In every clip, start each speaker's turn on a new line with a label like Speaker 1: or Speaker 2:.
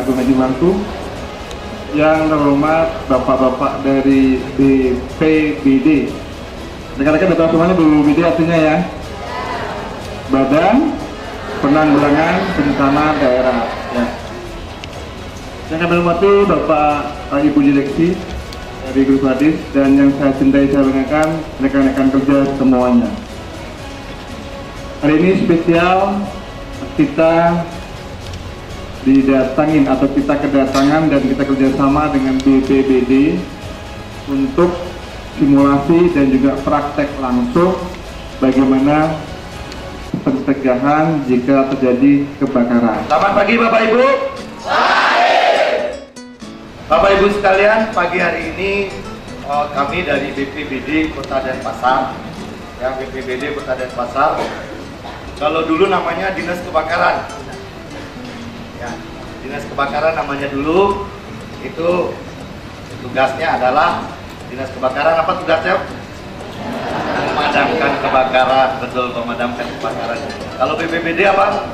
Speaker 1: Agung Haji Bangku, yang terhormat Bapak-Bapak dari BPBD. Rekan-rekan datang semuanya, BPBD artinya ya, Badan Penanggulangan Bencana Daerah. Ya. Yang kami hormati Bapak Ibu Direksi dari Grup Hadis, dan yang saya cintai, saya banggakan rekan-rekan kerja semuanya. Hari ini spesial, kita didatangin atau kita kedatangan dan kita kerjasama dengan BPBD untuk simulasi dan juga praktek langsung bagaimana pencegahan jika terjadi kebakaran.
Speaker 2: Selamat pagi Bapak Ibu. Bapak Ibu sekalian, pagi hari ini kami dari BPBD Kota Denpasar, yang BPBD Kota Denpasar, kalau dulu namanya Dinas Kebakaran. Ya, Dinas Kebakaran namanya dulu, itu tugasnya adalah Dinas Kebakaran. Apa tugasnya? Memadamkan kebakaran. Betul, memadamkan kebakaran. Kalau BPBD apa?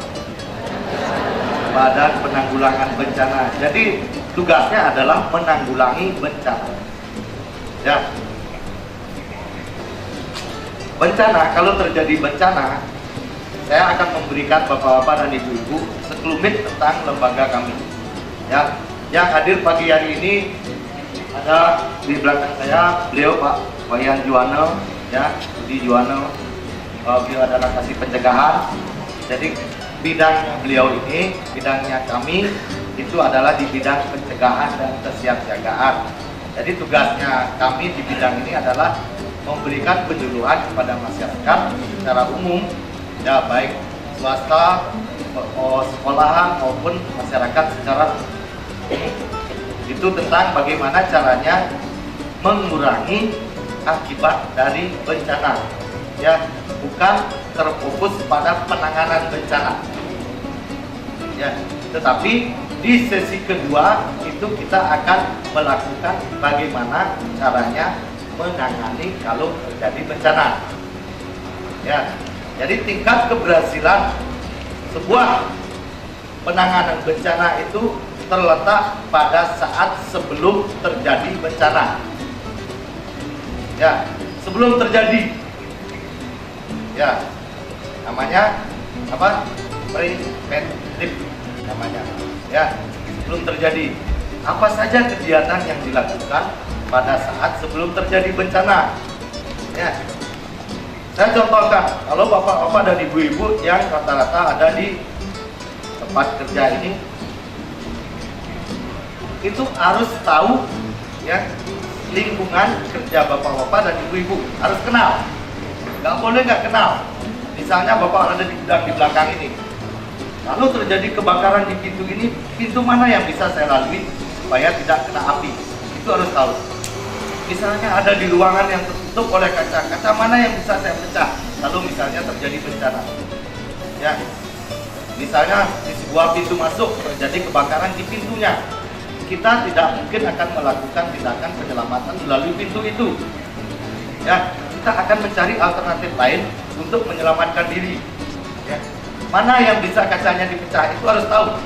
Speaker 2: Badan Penanggulangan Bencana. Jadi tugasnya adalah menanggulangi bencana. Ya. Bencana, kalau terjadi bencana, saya akan memberikan Bapak-bapak dan Ibu-ibu sekelumit tentang lembaga kami. Ya, yang hadir pagi hari ini ada di belakang saya beliau Pak Wayan Juwana, ya, Budi Juwana. Beliau adalah kasih pencegahan. Jadi bidang beliau ini, bidangnya kami itu adalah di bidang pencegahan dan kesiapsiagaan. Jadi tugasnya kami di bidang ini adalah memberikan penyuluhan kepada masyarakat secara umum, ya, baik swasta, sekolahan maupun masyarakat secara umum. Itu tentang bagaimana caranya mengurangi akibat dari bencana, ya, bukan terfokus pada penanganan bencana, ya, tetapi di sesi kedua itu kita akan melakukan bagaimana caranya menangani kalau terjadi bencana, ya. Jadi tingkat keberhasilan sebuah penanganan bencana itu terletak pada saat sebelum terjadi bencana. Ya, sebelum terjadi. Ya, namanya apa? Preventif namanya. Ya, sebelum terjadi. Apa saja kegiatan yang dilakukan pada saat sebelum terjadi bencana? Ya. Saya contohkan, kalau bapak-bapak dan ibu-ibu yang rata-rata ada di tempat kerja ini, itu harus tahu, ya, lingkungan kerja bapak-bapak dan ibu-ibu, harus kenal. Nggak boleh nggak kenal. Misalnya bapak ada di belakang ini, lalu terjadi kebakaran di pintu ini, pintu mana yang bisa saya lalui supaya tidak kena api? Itu harus tahu. Misalnya ada di ruangan yang tertutup oleh kaca mana yang bisa saya pecah lalu misalnya terjadi bencana, ya, misalnya di sebuah pintu masuk terjadi kebakaran di pintunya, kita tidak mungkin akan melakukan tindakan penyelamatan melalui pintu itu, ya, kita akan mencari alternatif lain untuk menyelamatkan diri, ya. Mana yang bisa kacanya dipecah itu harus tahu,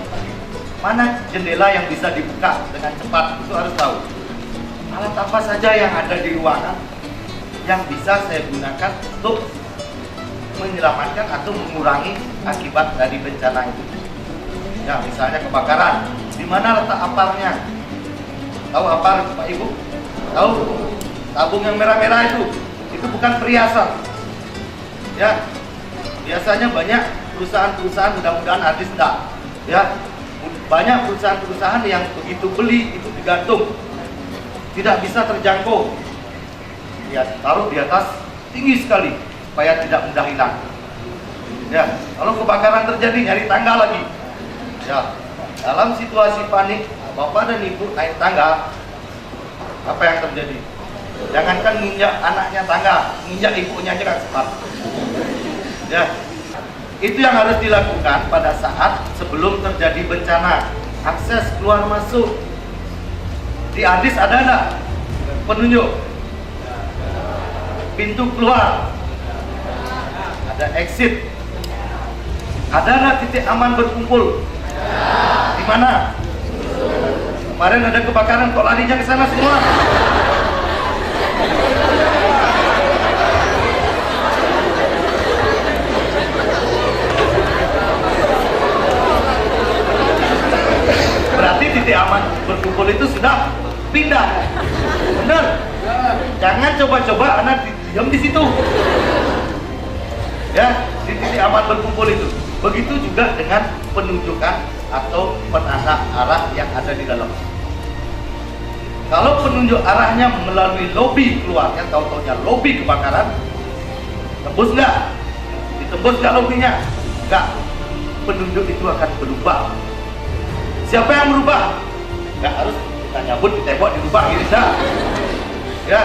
Speaker 2: mana jendela yang bisa dibuka dengan cepat itu harus tahu. Alat apa saja yang ada di ruangan yang bisa saya gunakan untuk menyelamatkan atau mengurangi akibat dari bencana itu. Ya, misalnya kebakaran, di mana letak aparnya? Tahu apar, Pak Ibu? Tahu? Tabung yang merah-merah itu bukan perhiasan. Ya, biasanya banyak perusahaan-perusahaan, mudah-mudahan hadis enggak, ya, banyak perusahaan-perusahaan yang begitu beli itu digantung, tidak bisa terjangkau, ya, taruh di atas tinggi sekali supaya tidak mudah hilang. Ya, kalau kebakaran terjadi nyari tangga lagi. Ya, dalam situasi panik, bapak dan ibu naik tangga, apa yang terjadi? Jangankan nginjak anaknya tangga, nginjak ibunya aja kan sempat. Ya, itu yang harus dilakukan pada saat sebelum terjadi bencana. Akses keluar masuk. Di hadis ada enggak penunjuk pintu keluar, ada exit, ada enggak titik aman berkumpul? Di mana? Kemarin ada kebakaran, kok larinya ke sana semua? Berarti titik aman berkumpul itu sudah pindah. Benar? Jangan coba-coba anak diam di situ. Ya, di titik aman berkumpul itu. Begitu juga dengan penunjukan atau penanda arah yang ada di dalam. Kalau penunjuk arahnya melalui lobi keluarnya, tahu-taunya lobi kebakaran, tembus nggak? Ditembus nggak lobinya? Nggak. Penunjuk itu akan berubah. Siapa yang merubah? Nggak harus kita nyabut di tembok dirubah gitu, enggak. Ya,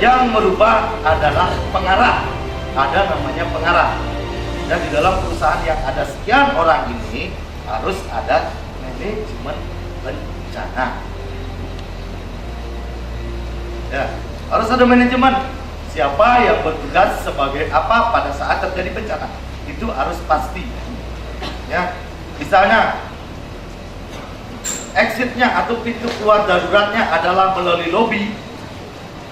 Speaker 2: yang merubah adalah pengarah. Ada namanya pengarah. Dan di dalam perusahaan yang ada sekian orang ini harus ada manajemen bencana. Ya, harus ada manajemen. Siapa yang bertugas sebagai apa pada saat terjadi bencana itu harus pasti. Ya, misalnya exitnya atau pintu keluar daruratnya adalah melalui lobi.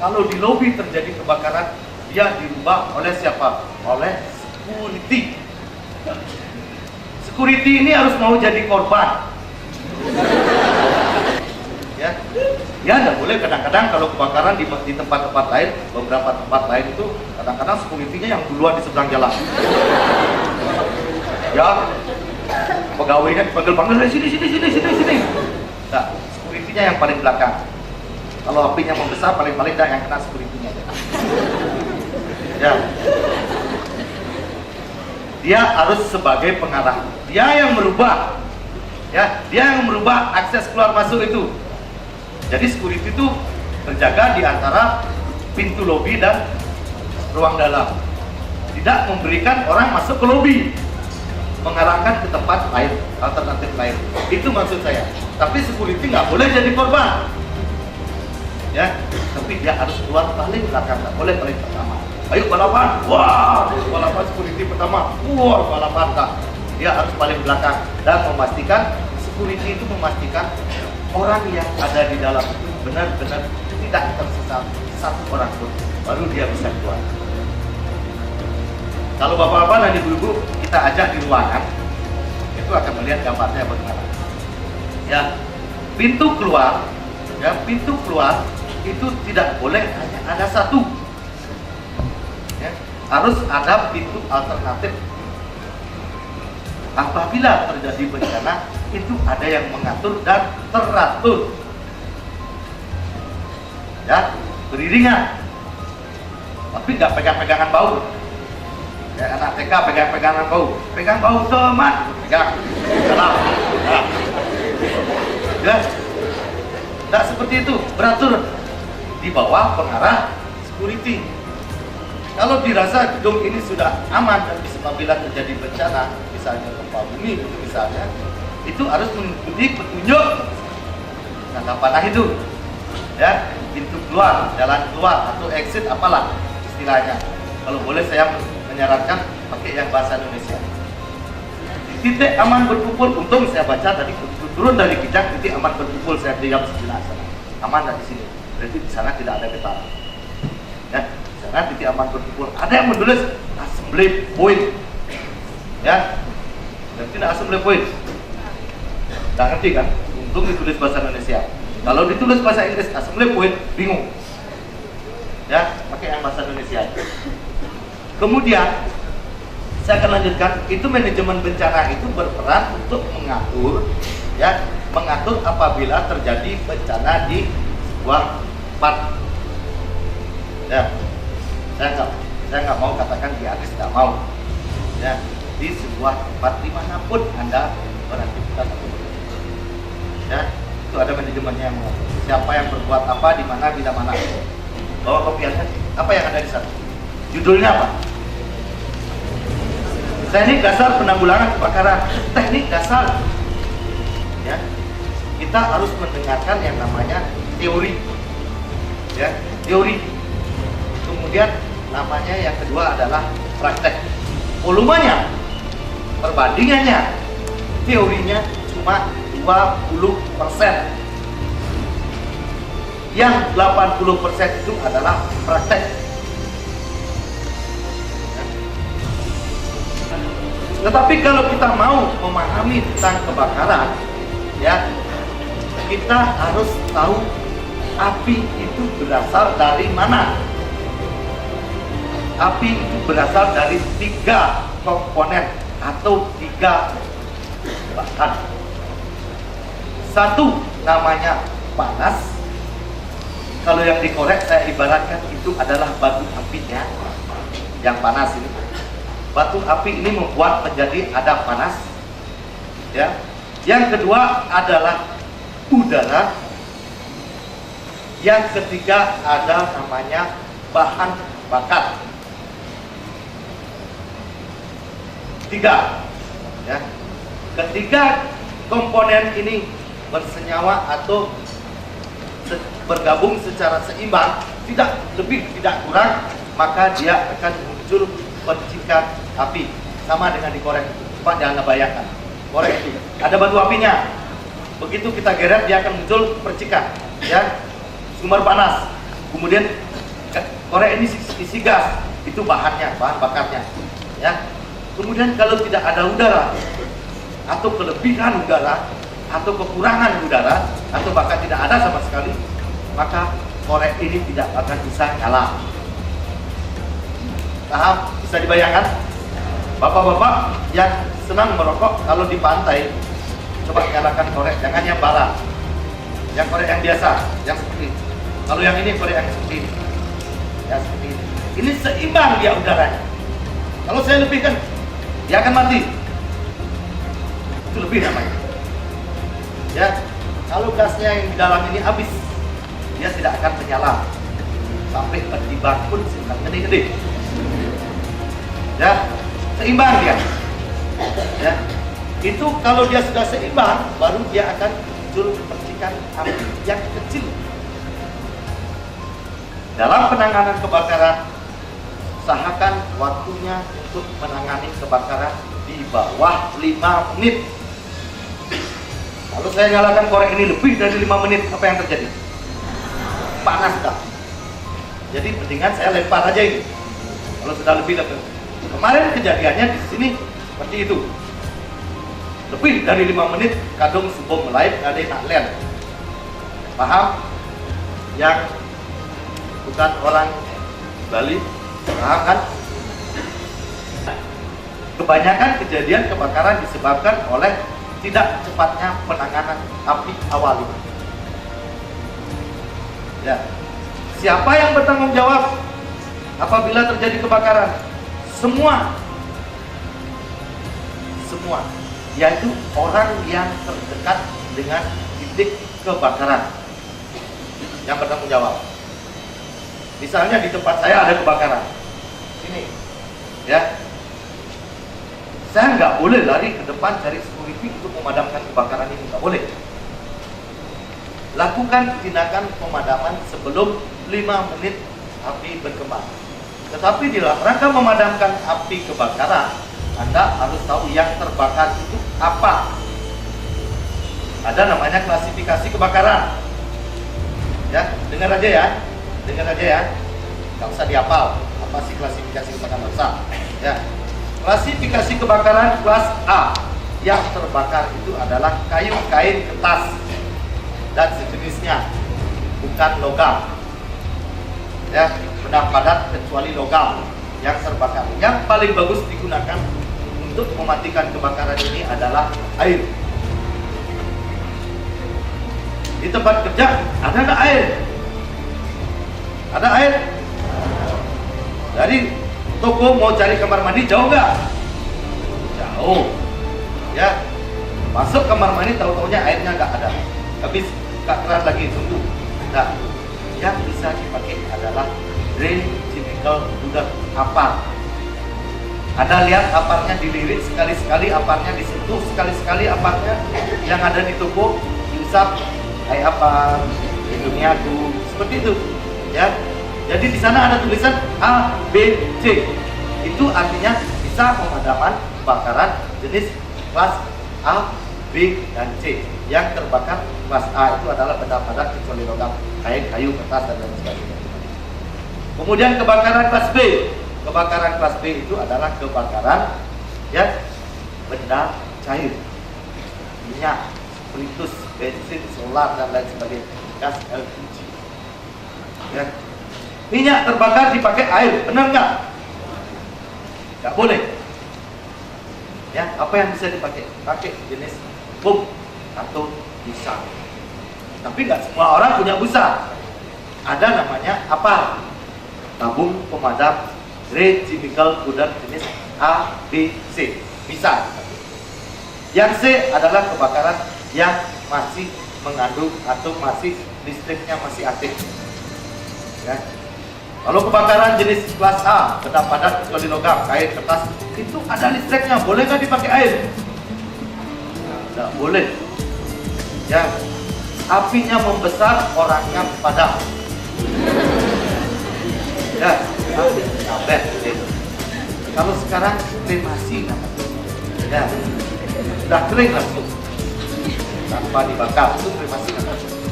Speaker 2: Kalau di lobi terjadi kebakaran, dia dirubah oleh siapa? Oleh security. Security ini harus mau jadi korban. Ya, ya nggak boleh. Kadang-kadang kalau kebakaran di tempat-tempat lain, beberapa tempat lain itu kadang-kadang security-nya yang duluan di seberang jalan. Ya, pegawainya dipanggil-panggil, sini. Nah, security-nya yang paling belakang. Kalau apinya membesar, paling-paling dah yang kena security-nya. Ya, dia harus sebagai pengarah. Dia yang merubah. Ya, dia yang merubah akses keluar masuk itu. Jadi security itu terjaga di antara pintu lobi dan ruang dalam. Tidak memberikan orang masuk ke lobi, mengarahkan ke tempat lain, alternatif lain. Itu maksud saya. Tapi security nggak boleh jadi korban. Ya, tapi dia harus keluar paling belakang, nggak boleh paling pertama. Ayo balapan, wah, balapan security pertama, wah balapan tak. Dia harus paling belakang dan memastikan security itu memastikan orang yang ada di dalam itu benar-benar tidak tersesat satu orang pun, baru dia bisa keluar. Kalau bapak-bapak dan ibu-ibu kita ajak di ruangan, itu akan melihat gambarnya bagaimana. Ya, pintu keluar itu tidak boleh hanya ada satu. Ya, harus ada pintu alternatif. Apabila terjadi bencana, itu ada yang mengatur dan teratur. Ya, beriringan. Tapi nggak pegang-pegangan bau. Ya, anak TK pegang-pegangan bau. Pegang bau teman, pegang. Salah. Nah. Ya. Nggak seperti itu, beratur di bawah pengarah security. Kalau dirasa gedung ini sudah aman dan apabila terjadi bencana, misalnya gempa bumi misalnya, itu harus mengikuti petunjuk tanda panah itu. Ya, pintu keluar, jalan keluar atau exit apalah istilahnya. Kalau boleh saya menyarankan pakai yang bahasa Indonesia. Di titik aman berkumpul, untung saya baca tadi turun dari kijang, titik aman berkumpul, saya diam sejenak sana. Aman dari sini. Berarti di sana tidak ada getaran. Ya, di sana titik aman berkumpul. Ada yang menulis assembly point. Ya, berarti tidak assembly point. Tidak ngerti kan? Untung ditulis bahasa Indonesia. Kalau ditulis bahasa Inggris assembly point, bingung. Ya, pakai yang bahasa Indonesia. Kemudian saya akan lanjutkan. Itu manajemen bencana itu berperan untuk mengatur, ya, mengatur apabila terjadi bencana di sebuah tempat. Ya, saya nggak mau katakan diaris, nggak mau. Ya, di sebuah tempat dimanapun Anda beraktivitas atau bekerja. Ya, itu ada manajemennya yang mengatur. Siapa yang berbuat apa, di mana, bila mana. Bawa kopiannya. Apa yang ada di sana? Judulnya apa? Teknik dasar penanggulangan kebakaran. Teknik dasar. Ya, kita harus mendengarkan yang namanya teori. Ya, teori. Kemudian namanya yang kedua adalah praktek. Volumenya, perbandingannya, teorinya cuma 20%. yang 80% itu adalah praktek. Tetapi kalau kita mau memahami tentang kebakaran, ya, kita harus tahu api itu berasal dari mana. Api itu berasal dari 3 komponen atau 3 bahan. Satu namanya panas. Kalau yang dikorek saya ibaratkan itu adalah batu apinya yang panas ini. Batu api ini membuat menjadi ada panas. Ya. Yang kedua adalah udara. Yang ketiga ada namanya bahan bakar. 3. Ya. Ketiga komponen ini bersenyawa atau bergabung secara seimbang, tidak lebih tidak kurang, maka dia akan muncul percikan api. Sama dengan dikorek. Pak jangan bayangkan. Korek itu ada batu apinya. Begitu kita geret dia akan muncul percikan, ya. Sumber panas. Kemudian korek ini isi gas, itu bahannya, bahan bakarnya, ya. Kemudian kalau tidak ada udara atau kelebihan udara atau kekurangan udara atau bahkan tidak ada sama sekali, maka korek ini tidak akan bisa nyala. Paham? Bisa dibayangkan? Bapak-bapak yang senang merokok kalau di pantai, coba nyalakan korek, jangan yang bara, yang korek yang biasa, yang seperti ini. Kalau yang ini korek yang seperti ini, ya seperti ini. Ini seimbang dia udaranya. Kalau saya lebihkan, dia akan mati. Itu lebih namanya. Ya, kalau gasnya yang di dalam ini habis, dia tidak akan menyala sampai bertimbang pun sedang gede-gede. Ya, seimbang dia. Ya, itu kalau dia sudah seimbang, baru dia akan muncul percikan api yang kecil. Dalam penanganan kebakaran, usahakan waktunya untuk menangani kebakaran di bawah 5 menit. Kalau saya nyalakan korek ini lebih dari 5 menit, apa yang terjadi? Panas dah. Jadi mendingan saya lempar aja ini. Kalau sudah lebih. Kemarin kejadiannya di sini seperti itu. Lebih dari 5 menit, kadung subuh mulai ada yang len. Paham? Yang bukan orang Bali, paham kan? Kebanyakan kejadian kebakaran disebabkan oleh tidak cepatnya penanganan api awal ini. Ya. Siapa yang bertanggung jawab apabila terjadi kebakaran? Semua, yaitu orang yang terdekat dengan titik kebakaran yang bertanggung jawab. Misalnya di tempat saya ada kebakaran, ini, ya, saya nggak boleh lari ke depan cari security untuk memadamkan kebakaran ini, nggak boleh. Lakukan tindakan pemadaman sebelum 5 menit api berkembang. Tetapi di dalam rangka memadamkan api kebakaran, Anda harus tahu yang terbakar itu apa. Ada namanya klasifikasi kebakaran. Ya, dengar aja ya. Nggak usah dihafal. Apa sih klasifikasi kebakaran? Nggak usah. Ya. Klasifikasi kebakaran kelas A. Yang terbakar itu adalah kayu, kain, kertas dan sejenisnya, bukan logam. Ya, benda padat kecuali logam yang terbakar. Yang paling bagus digunakan untuk mematikan kebakaran ini adalah air. Di tempat kerja ada nggak air? Ada air? Dari toko mau cari kamar mandi jauh nggak? Jauh. Ya, masuk kamar mandi tahu-taunya airnya nggak ada. Habis nggak keras lagi, tunggu. Nah, yang bisa dipakai adalah drain chemical pudar apar. Ada lihat aparnya dilirik sekali-sekali, aparnya disentuh sekali-sekali, aparnya yang ada di toko diusap, kayak apar, Indoniaku, seperti itu. Ya, jadi di sana ada tulisan A, B, C. Itu artinya bisa pemadaman kebakaran jenis kelas A, B, dan C. Yang terbakar kelas A itu adalah benda padat kecuali logam. kayu, kertas dan lain sebagainya. Kemudian kebakaran kelas B. Kebakaran kelas B itu adalah kebakaran ya benda cair, minyak, spiritus, bensin, solar dan lain sebagainya, gas LPG. Ya. Minyak terbakar dipakai air, benar nggak? Nggak boleh. Ya, apa yang bisa dipakai? Pakai jenis bom atau busa. Tapi nggak semua orang punya busa. Ada namanya apa? Tabung pemadam grade chemical powder jenis A, B, C. Bisa. Yang C adalah kebakaran yang masih mengandung atau masih listriknya masih aktif. Ya. Kalau kebakaran jenis kelas A, benda padat kecuali logam, kain, kertas, itu ada listriknya, boleh nggak dipakai air? Tidak boleh. Ya, apinya membesar, orangnya padam. Ya, sampai. Kalau sekarang kremasi, ya, sudah kering langsung, tanpa dibakar, itu kremasi.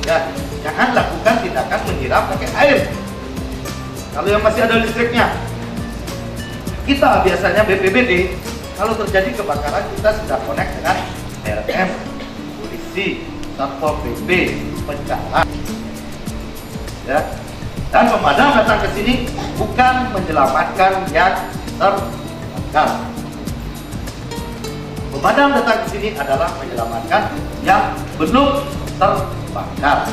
Speaker 2: Ya, jangan lakukan tindakan menyiram pakai air. Kalau yang masih ada listriknya, kita biasanya BPBD, kalau terjadi kebakaran kita sudah connect dengan PLN, polisi, satpol PP, bencana, ya. Dan pemadam datang ke sini bukan menyelamatkan yang terbakar. Pemadam datang ke sini adalah menyelamatkan yang belum terbakar.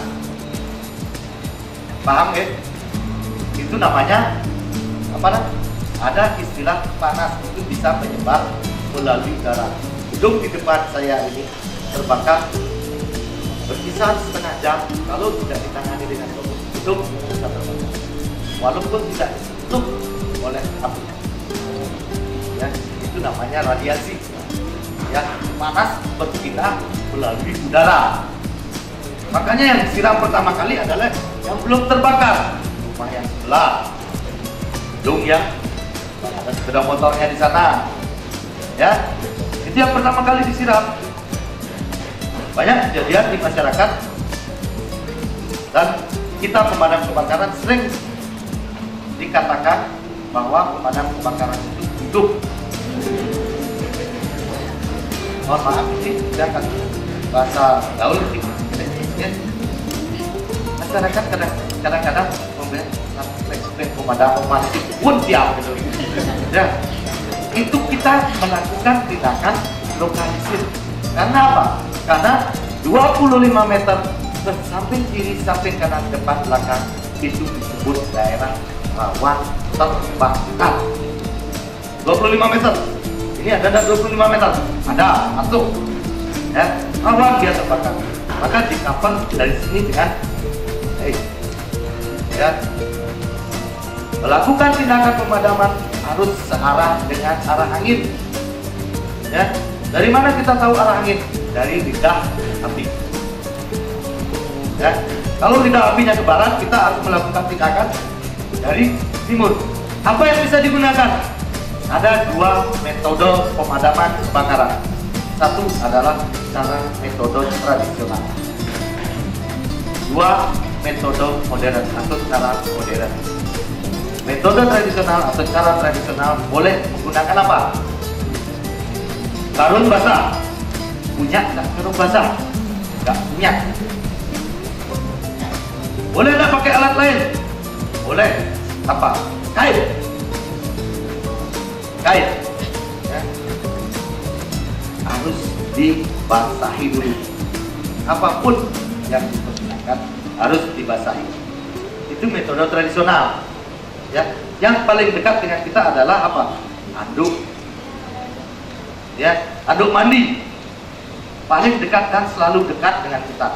Speaker 2: Paham ya? Itu namanya apa nah? Ada istilah panas, itu bisa menyebar melalui darah. Gedung di depan saya ini terbakar berkisar setengah jam kalau tidak ditangani dengan bagus. Gedung bisa terbakar walaupun tidak disentuh oleh api. Ya, itu namanya radiasi. Ya, panas berpindah melalui udara. Makanya yang disiram pertama kali adalah yang belum terbakar. Rumah yang sebelah, gedung yang ada sepeda motornya di sana, ya, itu yang pertama kali disiram. Banyak kejadian di masyarakat dan kita pemadam kebakaran sering dikatakan bahwa pemadam kebakaran itu hidup. Mohon maaf, ini tidak bahasa gaul ya. Masyarakat kadang-kadang membeli pemadam pun tiap gitu. Ya, itu kita melakukan tindakan lokalisir. Karena apa? Karena 25 meter ke samping kiri, samping kanan, depan, belakang itu disebut daerah rawan terbakar. 25 meter. Ini ada 25 meter. Ada, masuk. Ya, rawan dia terbakar. Maka dikapal dari sini dengan ya, melakukan tindakan pemadaman harus searah dengan arah angin. Ya, dari mana kita tahu arah angin? Dari lidah api. Ya, kalau lidah apinya ke barat, kita harus melakukan tindakan dari timur. Apa yang bisa digunakan? Ada dua metode pemadaman kebakaran. Satu adalah cara metode tradisional. Dua metode modern atau cara modern. Metode tradisional atau cara tradisional boleh menggunakan apa? Karung basah. Punya nggak karung basah? Nggak punya. Boleh nggak pakai alat lain? Boleh. Apa? Kain. Kain. Ya. Harus dibasahi dulu. Apapun yang dipergunakan harus dibasahi. Itu metode tradisional. Ya, yang paling dekat dengan kita adalah apa? Anduk. Ya, anduk mandi. Paling dekat dan selalu dekat dengan kita.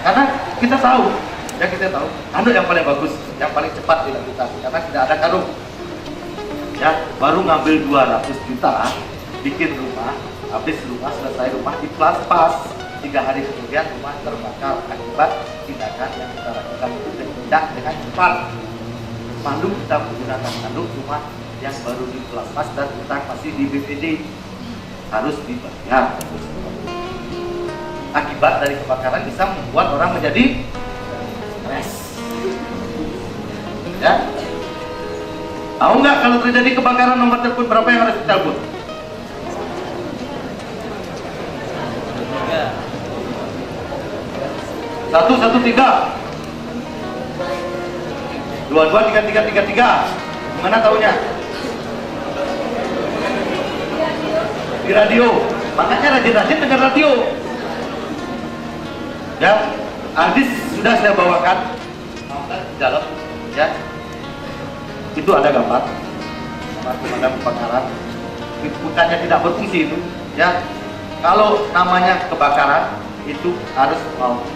Speaker 2: Karena kita tahu, ya kita tahu, anduk yang paling bagus, yang paling cepat dilakukan karena tidak ada karung. Ya, baru ngambil 200 juta, bikin rumah, habis rumah selesai rumah diplas-pas. 3 hari kemudian rumah terbakar akibat tindakan yang kita lakukan itu tidak dengan cepat. Lalu kita menggunakan anduk rumah yang baru diplas-pas dan utang masih di BPD harus dibayar. Akibat dari kebakaran bisa membuat orang menjadi stres. Ya, tahu nggak kalau terjadi kebakaran nomor telepon berapa yang harus ditelepon? 113 223333. Gimana taunya? Di radio. Makanya rajin-rajin dengar radio. Ya, Adis sudah saya bawakan di dalam, ya. Itu ada gambar pemadam kebakaran. Bukannya tidak berfungsi itu, ya. Kalau namanya kebakaran itu harus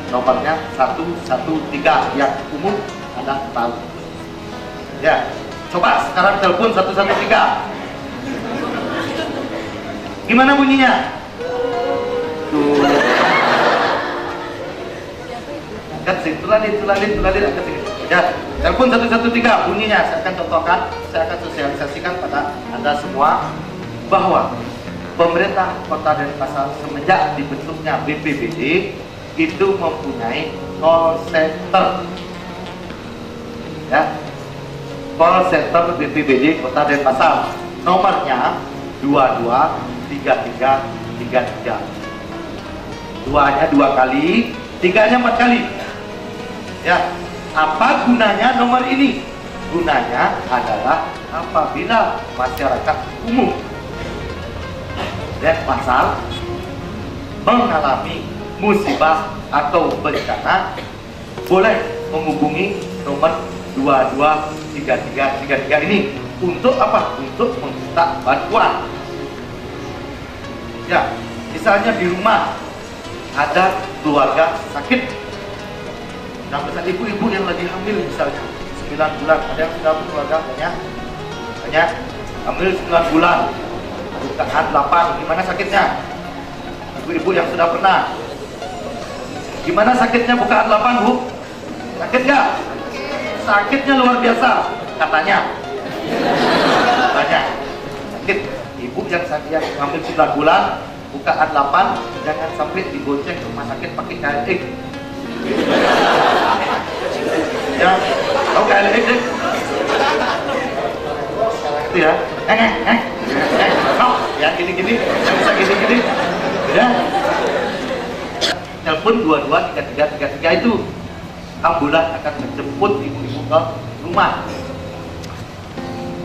Speaker 2: nomornya 113 yang umum Anda tahu. Ya, coba sekarang telepon 113. Gimana bunyinya? Tuh. Angkat sih, tulalin, angkat sini. Ya, telepon 113 bunyinya. Saya akan contohkan, saya akan sosialisasikan pada Anda semua bahwa pemerintah Kota Denpasar semenjak dibentuknya BPBD itu mempunyai call center. Ya, call center BPBD Kota Denpasar. Nomornya 223333. Duanya 2 kali, 3-nya 4 kali. Ya, apa gunanya nomor ini? Gunanya adalah apabila masyarakat umum Denpasar mengalami musibah atau bencana, boleh menghubungi nomor 223333 ini. Untuk apa? Untuk meminta bantuan. Ya, misalnya di rumah ada keluarga sakit, nah misalnya ibu-ibu yang lagi hamil misalnya 9 bulan, ada yang sudah berkeluarga banyak hamil 9 bulan, bukaan 8, gimana sakitnya? Ibu-ibu yang sudah pernah, gimana sakitnya bukaan 8, Bu? Sakit nggak? Sakitnya luar biasa katanya. Banyak sakit. Ibu yang hamil 9 bulan, bukaan 8, jangan sampai dibonceng ke rumah sakit pakai KLX. Ya, tahu KLX deh? Itu ya, ya gini-gini, bisa gini-gini, ya. Telepon 223333 itu, ambulan akan menjemput ibu-ibu ke rumah.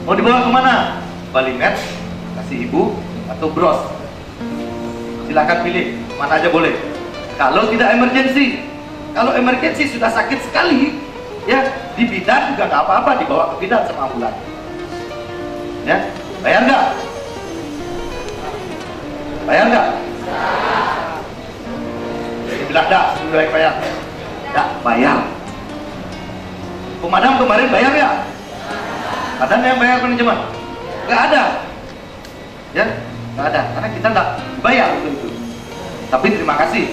Speaker 2: Mau dibawa kemana? Balimet, kasih ibu, atau bros. Silahkan pilih, mana aja boleh. Kalau tidak emergensi, kalau emergensi sudah sakit sekali, ya di bidan juga nggak apa-apa, dibawa ke bidan sama ambulan. Ya, bayar nggak? Bayar nggak? Dibilang dah, sudah bayar. Nggak bayar. Pemadam kemarin bayar ya? Ada yang bayar manajemen? Nggak ada. Ya, nggak ada. Karena kita nggak bayar untuk itu. Tapi terima kasih.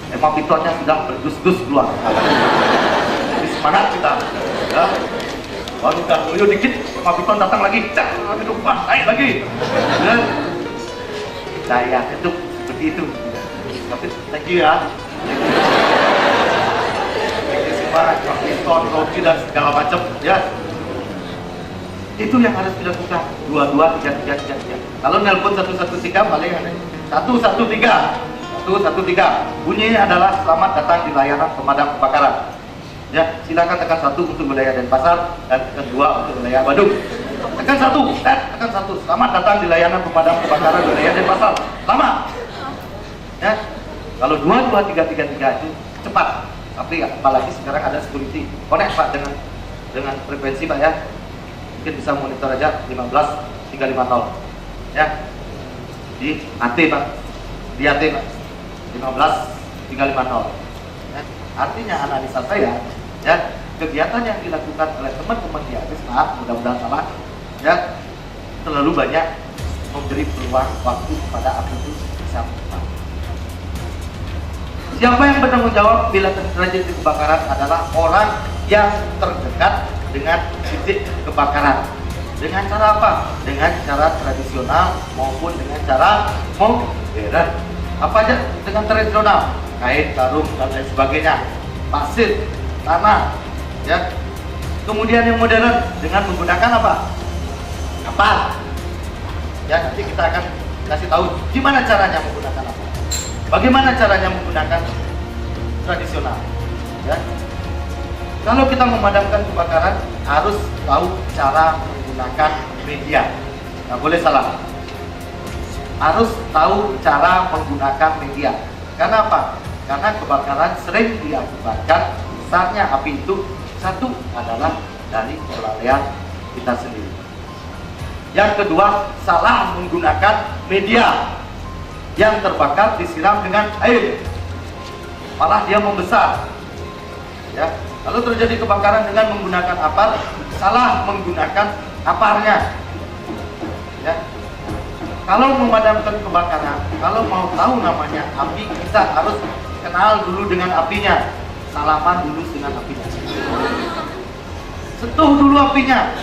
Speaker 2: Emang pitonnya sudah berdus-dus keluar. Jadi semangat kita. Ya. Baru udah loyo dikit, emang piton datang lagi. Cak, hidup naik lagi. Ya. Daya itu seperti itu. Tapi thank you ya. Thank you semua, piton, roti dan segala macam. Ya. Itu yang harus dilakukan. 223333. Kalau nelpon 113 paling ada 113. Bunyinya adalah selamat datang di layanan pemadam kebakaran. Ya, silakan tekan 1 untuk wilayah Denpasar dan tekan 2 untuk wilayah Badung. Tekan 1, tekan 1. Selamat datang di layanan pemadam kebakaran wilayah Denpasar. Selamat. Ya. Kalau 22333 itu cepat. Tapi apalagi sekarang ada security. Connect Pak dengan frekuensi Pak ya. Mungkin bisa monitor aja 15350 ya di AT Pak, di AT Pak 15350 ya. Artinya analisa saya ya, kegiatan yang dilakukan oleh teman-teman di AT, maaf mudah-mudahan salah ya, terlalu banyak memberi peluang waktu kepada AT itu bisa berubah. Siapa yang bertanggung jawab bila terjadi kebakaran adalah orang yang terdekat dengan titik kebakaran. Dengan cara apa? Dengan cara tradisional maupun dengan cara modern. Apa aja dengan tradisional? Kain, karung, dan lain sebagainya. Pasir, tanah, ya. Kemudian yang modern dengan menggunakan apa? Kapal. Ya, nanti kita akan kasih tahu gimana caranya menggunakan apa. Bagaimana caranya menggunakan tradisional, ya. Kalau kita memadamkan kebakaran harus tahu cara menggunakan media. Nggak boleh salah. Harus tahu cara menggunakan media. Karena apa? Karena kebakaran sering diakibatkan besarnya api itu satu adalah dari kelalaian kita sendiri. Yang kedua, salah menggunakan media. Yang terbakar disiram dengan air, malah dia membesar. Ya, kalau terjadi kebakaran dengan menggunakan apar, salah menggunakan aparnya. Ya, kalau memadamkan kebakaran, kalau mau tahu namanya api, kita harus kenal dulu dengan apinya, salaman dulu dengan apinya, sentuh dulu apinya,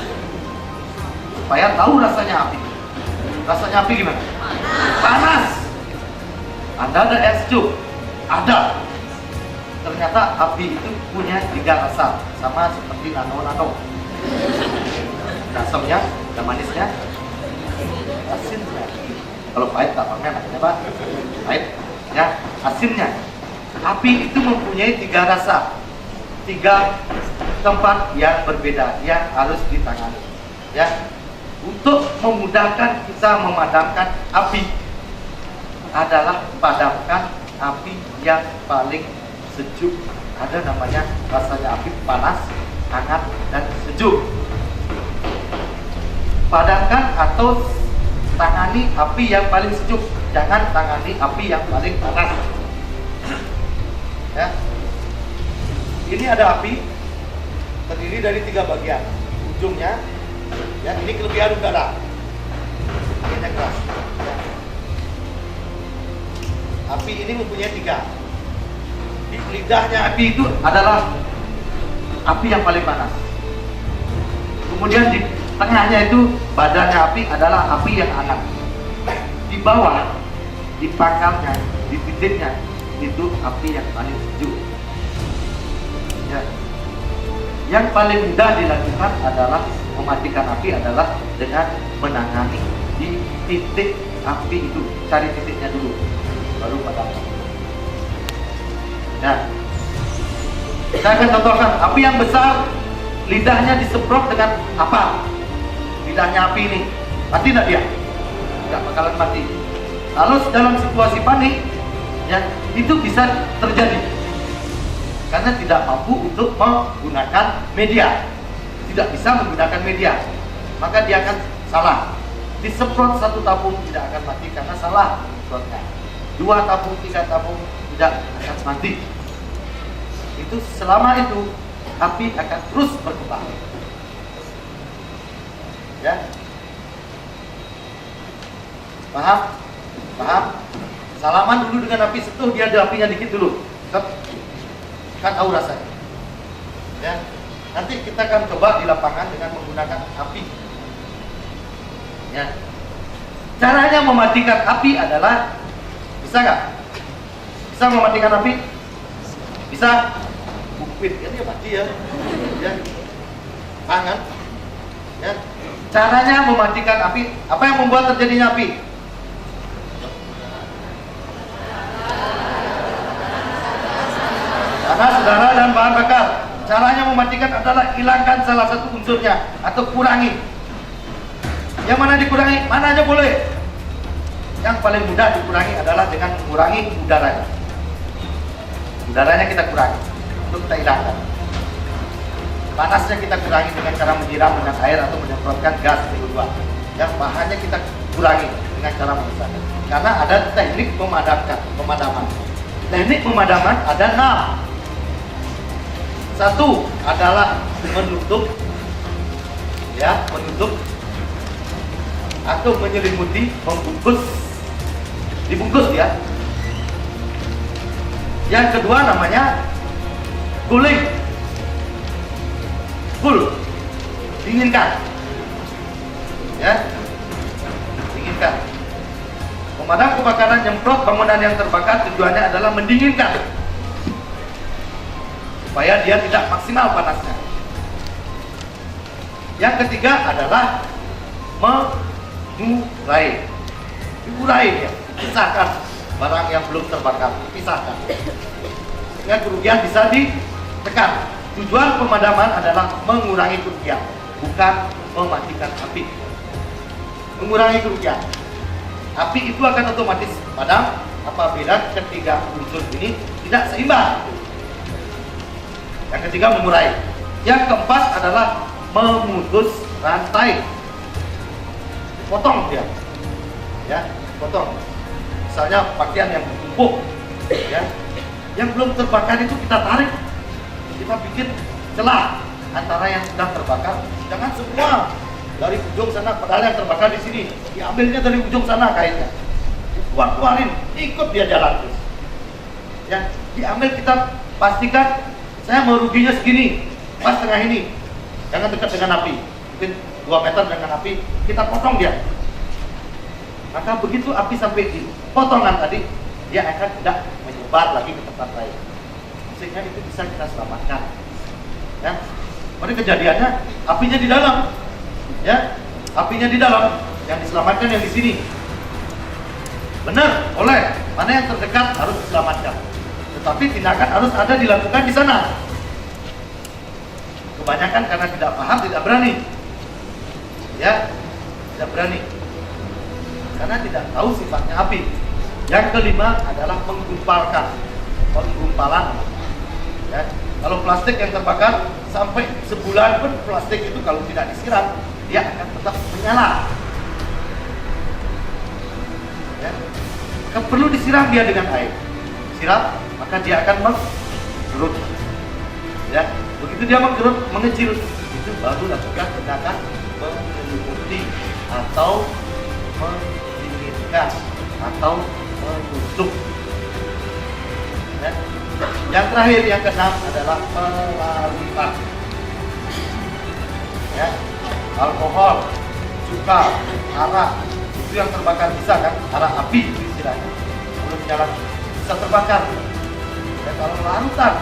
Speaker 2: supaya tahu rasanya api. Rasanya api gimana? Panas. Anda ada es cuk? Ada. Ternyata api itu punya 3 rasa, sama seperti nano-nano. Asamnya, ada manisnya, asinnya. Kalau pahit tak pakai namanya Pak. Pahit, ya, asinnya. Api itu mempunyai 3 rasa, 3 tempat yang berbeda yang harus ditangani. Ya, untuk memudahkan kita memadamkan api adalah padamkan api yang paling sejuk. Ada namanya rasanya api panas, hangat, dan sejuk. Padamkan atau tangani api yang paling sejuk, jangan tangani api yang paling panas. Ya. Ini ada api terdiri dari 3 bagian. Ujungnya, ya, ini kelebihan udara. Ini keras. Ya. Api ini mempunyai 3. Di lidahnya api itu adalah api yang paling panas. Kemudian di tengahnya itu badannya api adalah api yang hangat. Di bawah, di pangkalnya, di titiknya itu api yang paling sejuk. Ya. Yang paling mudah dilakukan adalah mematikan api adalah dengan menangani di titik api itu. Cari titiknya dulu, baru padamkan. Ya. Saya akan contohkan api yang besar, lidahnya disemprot dengan apa? Lidahnya api ini, mati tidak dia? Tidak bakalan mati. Lalu dalam situasi panik, ya, itu bisa terjadi karena tidak mampu untuk menggunakan media, tidak bisa menggunakan media, maka dia akan salah. Disemprot 1 tabung tidak akan mati karena salah semprotnya. 2 tabung, 3 tabung tidak akan mati. Itu selama itu api akan terus berkembang. Ya, paham? Paham? Salaman dulu dengan api, sentuh dia ada apinya dikit dulu. Kan tahu rasanya. Ya, nanti kita akan coba di lapangan dengan menggunakan api. Ya, caranya mematikan api adalah, bisa nggak? Bisa mematikan api? Bisa? Bukit, ya dia mati ya. Ya, tangan. Ya, caranya mematikan api. Apa yang membuat terjadinya api? Panas, udara, dan bahan bakar. Caranya mematikan adalah hilangkan salah satu unsurnya atau kurangi. Yang mana dikurangi? Mana aja boleh. Yang paling mudah dikurangi adalah dengan mengurangi udaranya. Udaranya kita kurangi untuk kita hilangkan. Panasnya kita kurangi dengan cara menyiram dengan air atau menyemprotkan gas CO2. Yang bahannya kita kurangi dengan cara memasak. Karena ada teknik pemadaman. Teknik pemadaman ada 6. 1 adalah menutup, ya, menutup atau menyelimuti, membungkus, dibungkus ya. Yang kedua namanya cooling, cool, dinginkan, ya, dinginkan. Pemadam kebakaran nyemprot bangunan yang terbakar tujuannya adalah mendinginkan. supaya dia tidak maksimal panasnya. Yang ketiga adalah mengurai. Diurai ya, pisahkan barang yang belum terbakar, pisahkan. Sehingga kerugian bisa ditekan. Tujuan pemadaman adalah mengurangi kerugian, bukan mematikan api. Mengurangi kerugian. Api itu akan otomatis padam apabila ketiga unsur ini tidak seimbang. Yang ketiga mengurai. Yang keempat adalah memutus rantai. Potong dia. Ya, potong. Misalnya pakaian yang ditumpuk, ya, yang belum terbakar itu kita tarik. Kita bikin celah antara yang sudah terbakar. Jangan semua dari ujung sana, padahal yang terbakar di sini, diambilnya dari ujung sana kainnya, keluarin, ikut dia jalan terus. Ya, diambil, kita pastikan saya mau ruginya segini, pas tengah ini, jangan dekat dengan api, mungkin 2 meter dengan api, kita potong dia. Maka begitu api sampai di potongan tadi, dia akan tidak menyebar lagi ke tempat lain. Sehingga itu bisa kita selamatkan. Ya, pada kejadiannya apinya di dalam. Ya, apinya di dalam, yang diselamatkan yang di sini. Benar, oleh mana yang terdekat harus diselamatkan. Tetapi tindakan harus ada dilakukan di sana. Kebanyakan karena tidak paham, tidak berani. Ya, tidak berani. Karena tidak tahu sifatnya api. Yang kelima adalah menggumpalkan. Penggumpalan. Ya, kalau plastik yang terbakar sampai sebulan pun plastik itu kalau tidak disiram, dia akan tetap menyala. Ya. Perlu disiram dia dengan air. Siram, maka dia akan menggerut. Ya, begitu dia mengecil, itu baru lakukan tindakan menyelimuti atau mendinginkan atau menusuk. Ya. Yang terakhir, yang keenam adalah pelarut. Ya, alkohol, cuka, arak, itu yang terbakar bisa kan? Arak api istilahnya. Belum jalan bisa terbakar. Ya, kalau larutan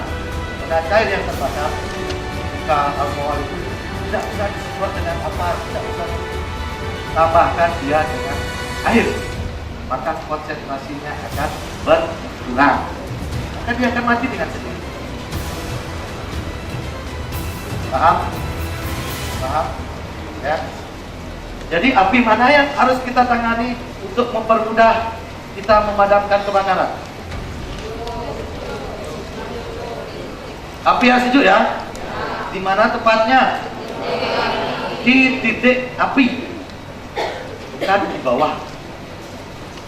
Speaker 2: dengan cair yang terbakar, cuka, alkohol itu tidak bisa dibuat dengan apa, tidak bisa tambahkan dia dengan air, maka konsentrasinya akan berkurang. Maka dia akan mati dengan sendiri. Paham? Paham? Ya. Jadi api mana yang harus kita tangani untuk mempermudah kita memadamkan kebakaran? Api yang sejuk ya? Di mana tepatnya? Di titik api, bukan di bawah.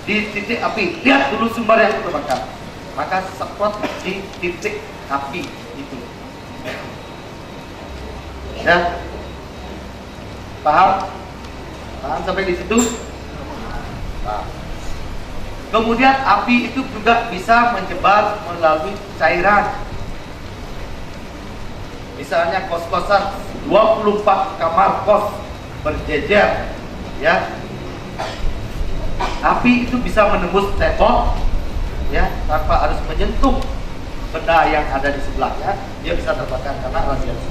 Speaker 2: Di titik api. Lihat dulu sumber yang terbakar. Maka semprot di titik api itu. Ya, paham? Paham sampai di situ? Nah. Kemudian api itu juga bisa menyebar melalui cairan. Misalnya kos-kosan 24 kamar kos berjejer, ya. Api itu bisa menembus tembok, ya, tanpa harus menyentuh benda yang ada di sebelahnya, dia bisa terbakar karena radiasi.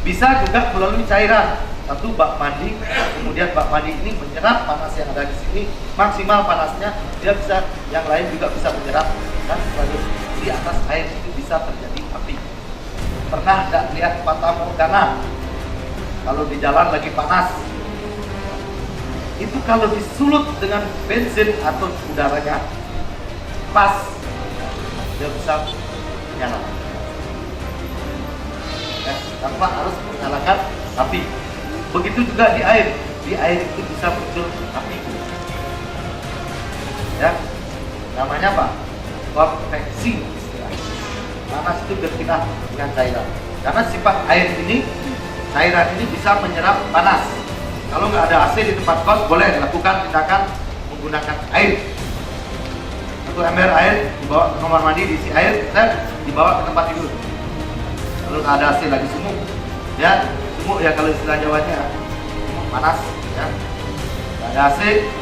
Speaker 2: Bisa juga melalui cairan. Satu bak mandi, kemudian bak mandi ini menyerap panas yang ada di sini, maksimal panasnya, dia bisa, yang lain juga bisa menyerap, dan lalu di atas air itu bisa terjadi api. Pernah tidak lihat fata morgana? Kalau di jalan lagi panas, itu kalau disulut dengan bensin atau udaranya pas, dia bisa menyala. Ya, tanpa harus menyalakan api. Begitu juga di air itu bisa muncul api. Ya, namanya apa? Konveksi. Panas itu berpindah dengan cairan. Karena sifat air ini, cairan ini bisa menyerap panas. Kalau nggak ada AC di tempat kos, boleh dilakukan tindakan menggunakan air. Satu ember air dibawa ke kamar mandi, diisi air, dan dibawa ke tempat tidur. Kalau nggak ada AC lagi sumuk, ya sumuk ya kalau istilah Jawanya, panas, ya. Nggak ada AC,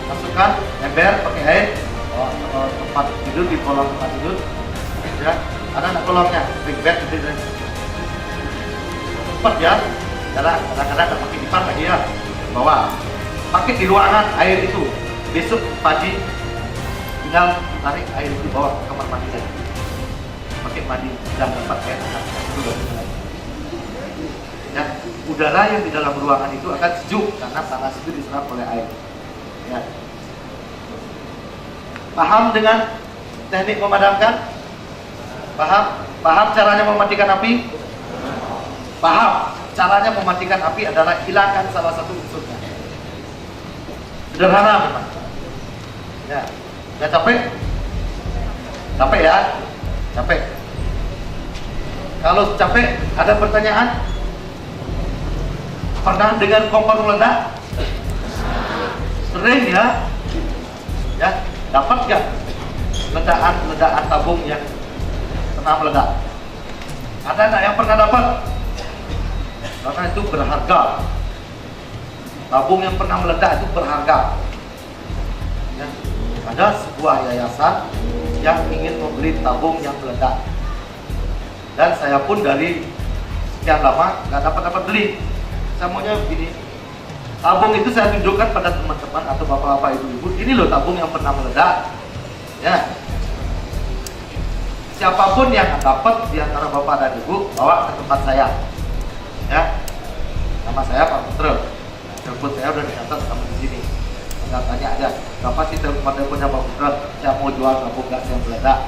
Speaker 2: masukkan ember pakai air, bawa ke tempat tidur, di kolong tempat tidur, ya. ada anak kolongnya, big bed gitu. Cepat ya, karena kadang-kadang nggak pakai pipa lagi ya, bawa. Pakai di ruangan air itu. Besok pagi tinggal tarik air itu bawa ke kamar mandi saja. Pakai mandi dan dapat air hangat. Itu udah bisa lagi. Ya, udara yang di dalam ruangan itu akan sejuk karena panas itu diserap oleh air. Ya. Paham dengan teknik memadamkan? Paham caranya mematikan api? Paham. Caranya mematikan api adalah hilangkan salah satu unsurnya. Sederhana memang. Ya. Ya capek? Capek ya? Capek. Kalau capek, ada pertanyaan? Pernah dengar kompor meledak? Sering ya? Ya, dapat gak ledakan tabung yang pernah meledak? Ada nggak yang pernah dapat? Karena itu berharga. Tabung yang pernah meledak itu berharga. Ya, ada sebuah yayasan yang ingin membeli tabung yang meledak, dan saya pun dari sekian lama nggak dapat beli. Saya maunya begini, tabung itu saya tunjukkan pada teman-teman atau bapak-bapak, ibu-ibu, ini loh tabung yang pernah meledak. Ya, siapapun yang dapat di antara bapak dan ibu, bawa ke tempat saya. Ya, nama saya Pak Putra. Telepon saya udah dicatat sama di sini. Tinggal tanya aja, berapa sih teleponnya Pak Putra? Saya mau jual tabung gas yang meledak.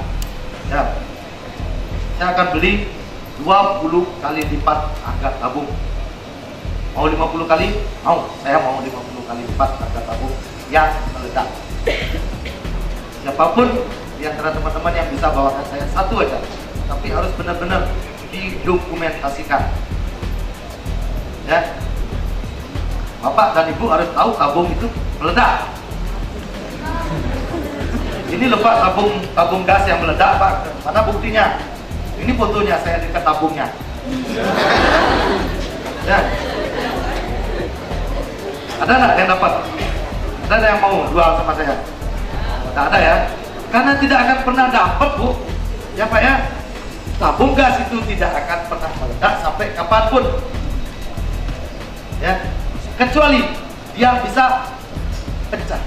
Speaker 2: Ya, saya akan beli 20 kali lipat harga tabung. Mau 50 kali? Mau. Saya mau 50 kali lipat harga tabung yang meledak. Siapapun di antara teman-teman yang bisa bawakan saya satu aja, tapi harus benar-benar didokumentasikan. Ya, bapak dan ibu harus tahu tabung itu meledak. Ini loh Pak, tabung gas yang meledak Pak. Mana buktinya? Ini fotonya saya dekat tabungnya. Ya. Ada nggak yang dapat? Ada yang mau jual sama saya? Tidak ada ya? Karena tidak akan pernah dapat Bu. Ya Pak ya, tabung gas itu tidak akan pernah meledak sampai kapanpun. Ya, kecuali dia bisa pecah.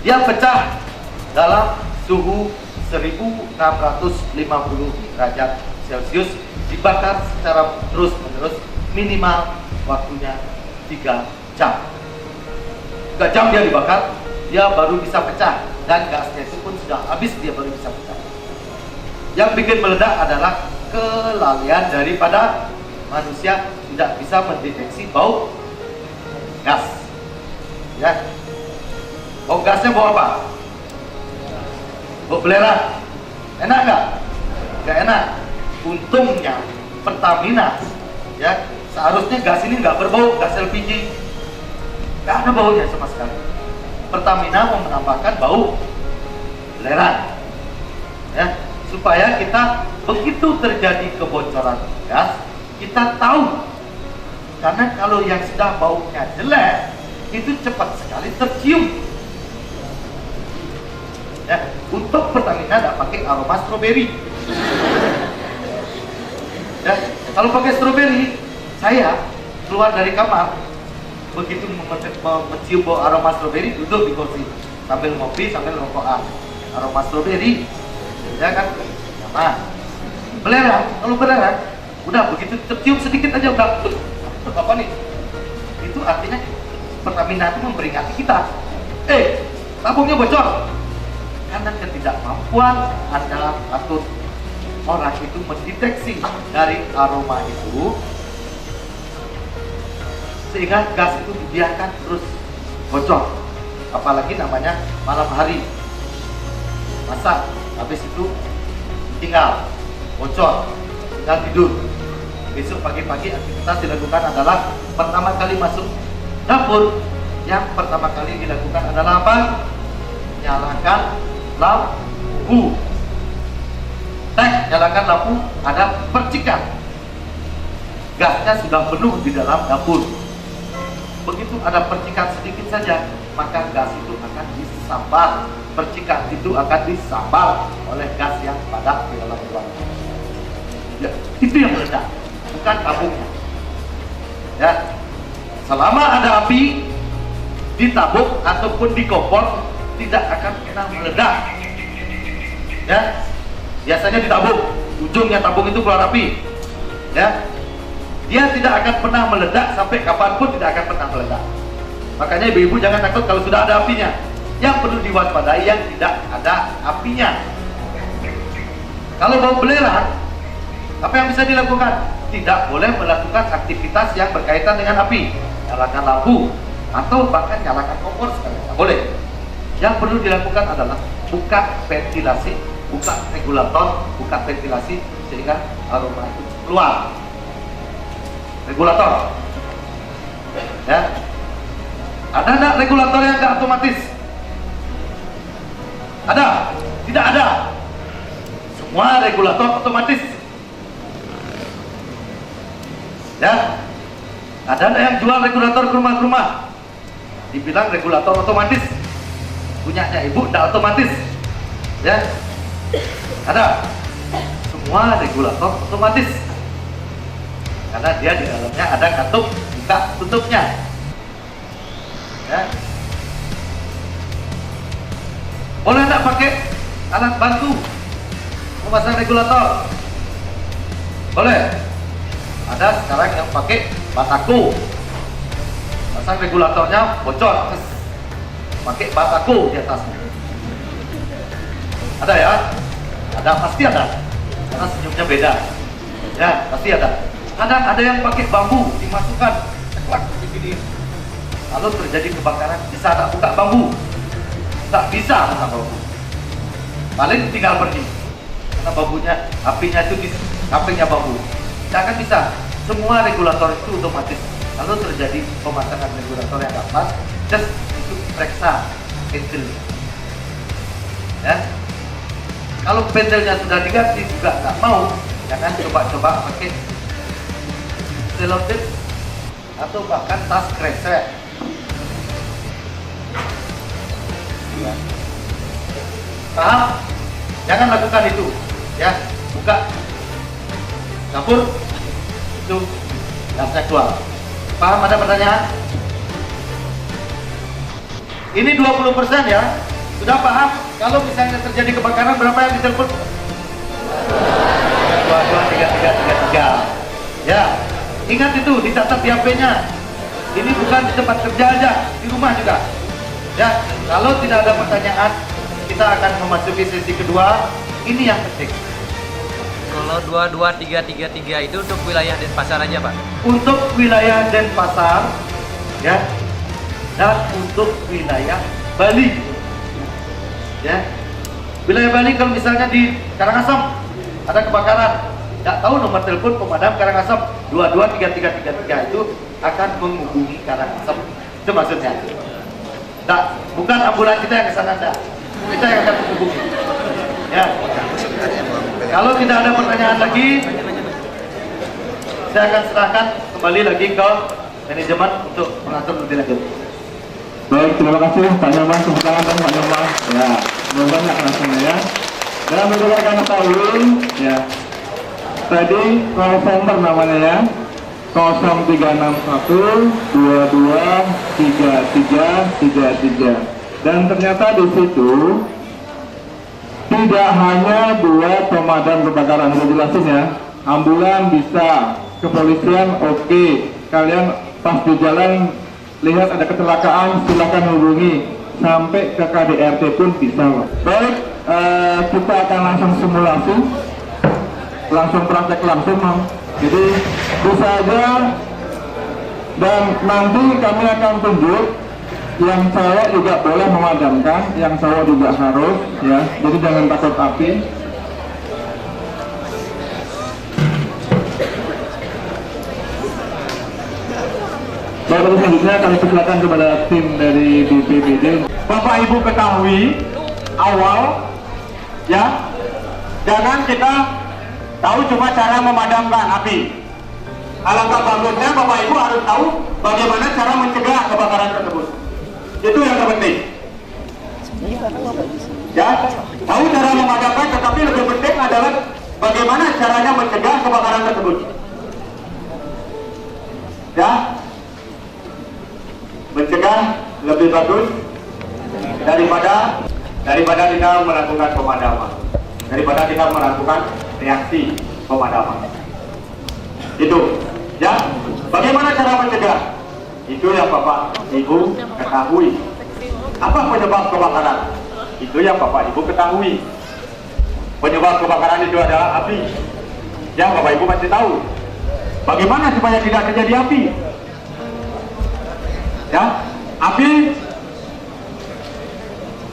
Speaker 2: Dia pecah dalam suhu 1650 derajat Celcius, dibakar secara terus-menerus, minimal waktunya 3 jam. 3 jam dia dibakar, dia baru bisa pecah, dan gasnya itu pun sudah habis, dia baru bisa pecah. Yang bikin meledak adalah kelalaian daripada manusia tidak bisa mendeteksi bau gas. Ya, bau gasnya bau apa? Bau belerang. Enak nggak? Nggak enak. Untungnya Pertamina, ya, seharusnya gas ini nggak berbau, gas LPG nggak ada baunya sama sekali. Pertamina mau menambahkan bau belerang, ya, supaya kita begitu terjadi kebocoran gas, kita tahu. Karena kalau yang sudah baunya jelek itu cepat sekali tercium. Ya, untuk Pertamina tidak pakai aroma stroberi. Ya, kalau pakai stroberi, saya keluar dari kamar, begitu mencium bau aroma stroberi, duduk di kursi sambil ngopi, sambil rokokan. Aroma stroberi, ya kan? Nah, belerang, kalau belerang, udah begitu tercium sedikit aja udah, apa nih? Itu artinya Pertamina itu memperingati kita. Tabungnya bocor. Karena ketidakmampuan Anda atau orang itu mendeteksi dari aroma itu, sehingga gas itu dibiarkan terus bocor. Apalagi namanya malam hari, masak, habis itu tinggal bocor, tinggal tidur. Besok pagi-pagi aktivitas dilakukan adalah pertama kali masuk dapur, yang pertama kali dilakukan adalah apa? Nyalakan lampu. Nyalakan lampu, ada percikan. Gasnya sudah penuh di dalam dapur. Begitu ada percikan sedikit saja, maka gas itu akan disambar percikan itu akan disambar oleh gas yang padat di dalam ruangan. Ya, itu yang meledak, bukan tabungnya. Ya, selama ada api di tabung ataupun di kompor tidak akan pernah meledak. Ya, biasanya di tabung, ujungnya tabung itu keluar api. Ya, dia tidak akan pernah meledak sampai kapanpun tidak akan pernah meledak. Makanya ibu-ibu jangan takut kalau sudah ada apinya. Yang perlu diwaspadai yang tidak ada apinya. Kalau bau belerang, apa yang bisa dilakukan? Tidak boleh melakukan aktivitas yang berkaitan dengan api. Nyalakan lampu atau bahkan nyalakan kompor sekali. Tidak boleh. Yang perlu dilakukan adalah buka ventilasi, buka regulator, buka ventilasi sehingga aroma itu keluar. Regulator. Ya. Ada enggak regulator yang enggak otomatis? Ada? Tidak ada. Semua regulator otomatis. Ya. Ada enggak yang jual regulator ke rumah-rumah? Dibilang regulator otomatis. Punyanya ibu enggak otomatis. Ya. Ada. Semua regulator otomatis. Karena dia di dalamnya ada katup buka tutupnya. Ya. Boleh enggak pakai alat bantu memasang regulator? Boleh. Ada sekarang yang pakai batako. Pasang regulatornya bocor. Pakai batako di atasnya. Ada ya? Ada, pasti ada. Karena senyumnya beda. Ya, pasti ada. Kadang ada yang pakai bambu dimasukkan ceklak di sini. Lalu terjadi kebakaran, bisa tak buka bambu? Tak bisa buka bambu. Paling tinggal pergi. Karena bambunya, apinya itu di sampingnya bambu. Tidak akan bisa. Semua regulator itu otomatis. Lalu terjadi pemasangan regulator yang nggak pas, just itu periksa pentil. Ya. Kalau pentilnya sudah diganti juga nggak mau, jangan coba-coba pakai selotip atau bahkan tas kresek. Ya. Paham? Jangan lakukan itu. Ya, buka dapur itu yang seksual. Paham? Ada pertanyaan? Ini 20% ya. Sudah paham? Kalau misalnya terjadi kebakaran, berapa yang ditelepon? 223333. Ya. Ingat itu, dicatat di HP-nya. Ini bukan di tempat kerja aja, di rumah juga. Ya, kalau tidak ada pertanyaan, kita akan memasuki sesi kedua. Ini yang penting.
Speaker 3: Kalau 22333 itu untuk wilayah Denpasar aja, Pak?
Speaker 2: Untuk wilayah Denpasar, ya, dan untuk wilayah Bali. Ya, wilayah Bali kalau misalnya di Karangasem ada kebakaran, nggak tahu nomor telepon pemadam Karangasem 223333 itu akan menghubungi Karangasem. Itu maksudnya. Nah, bukan ambulan kita yang ke sana, kita yang akan menghubungi. Ya. Kalau tidak ada pertanyaan lagi, saya akan serahkan kembali lagi ke manajemen untuk mengatur lebih lanjut.
Speaker 1: Baik, terima kasih Pak Nyoman, tepuk tangan Pak Nyoman. Ya, banyak rasanya ya. Dan berdasarkan tahu, ya. Tadi call center namanya ya. 0361 223333. Dan ternyata di situ tidak hanya buat pemadam kebakaran, saya jelasin ya. Ambulan bisa, kepolisian oke. Kalian pas di jalan lihat ada kecelakaan, silakan hubungi. Sampai ke KDRT pun bisa. Baik, kita akan langsung simulasi, langsung praktek langsung, Mam. Jadi bisa aja. Dan nanti kami akan tunjuk yang cewek juga boleh memadamkan, yang cowok juga harus, ya. Jadi jangan takut api. Baru selanjutnya kami persilakan kepada tim dari BPBD. Bapak Ibu ketahui awal, ya, jangan kita tahu cuma cara memadamkan api. Alangkah bagusnya Bapak Ibu harus tahu bagaimana cara mencegah kebakaran tersebut. Itu yang terpenting.
Speaker 4: Ya, tahu cara memadamkan, tetapi lebih penting adalah bagaimana caranya mencegah kebakaran tersebut. Ya, mencegah lebih bagus daripada kita melakukan pemadaman, daripada kita melakukan reaksi pemadaman. Itu, ya. Bagaimana cara mencegah? Itu yang Bapak Ibu ketahui. Apa penyebab kebakaran? Itu yang Bapak Ibu ketahui. Penyebab kebakaran itu adalah api. Ya, Bapak Ibu pasti tahu. Bagaimana supaya tidak terjadi api? Ya, api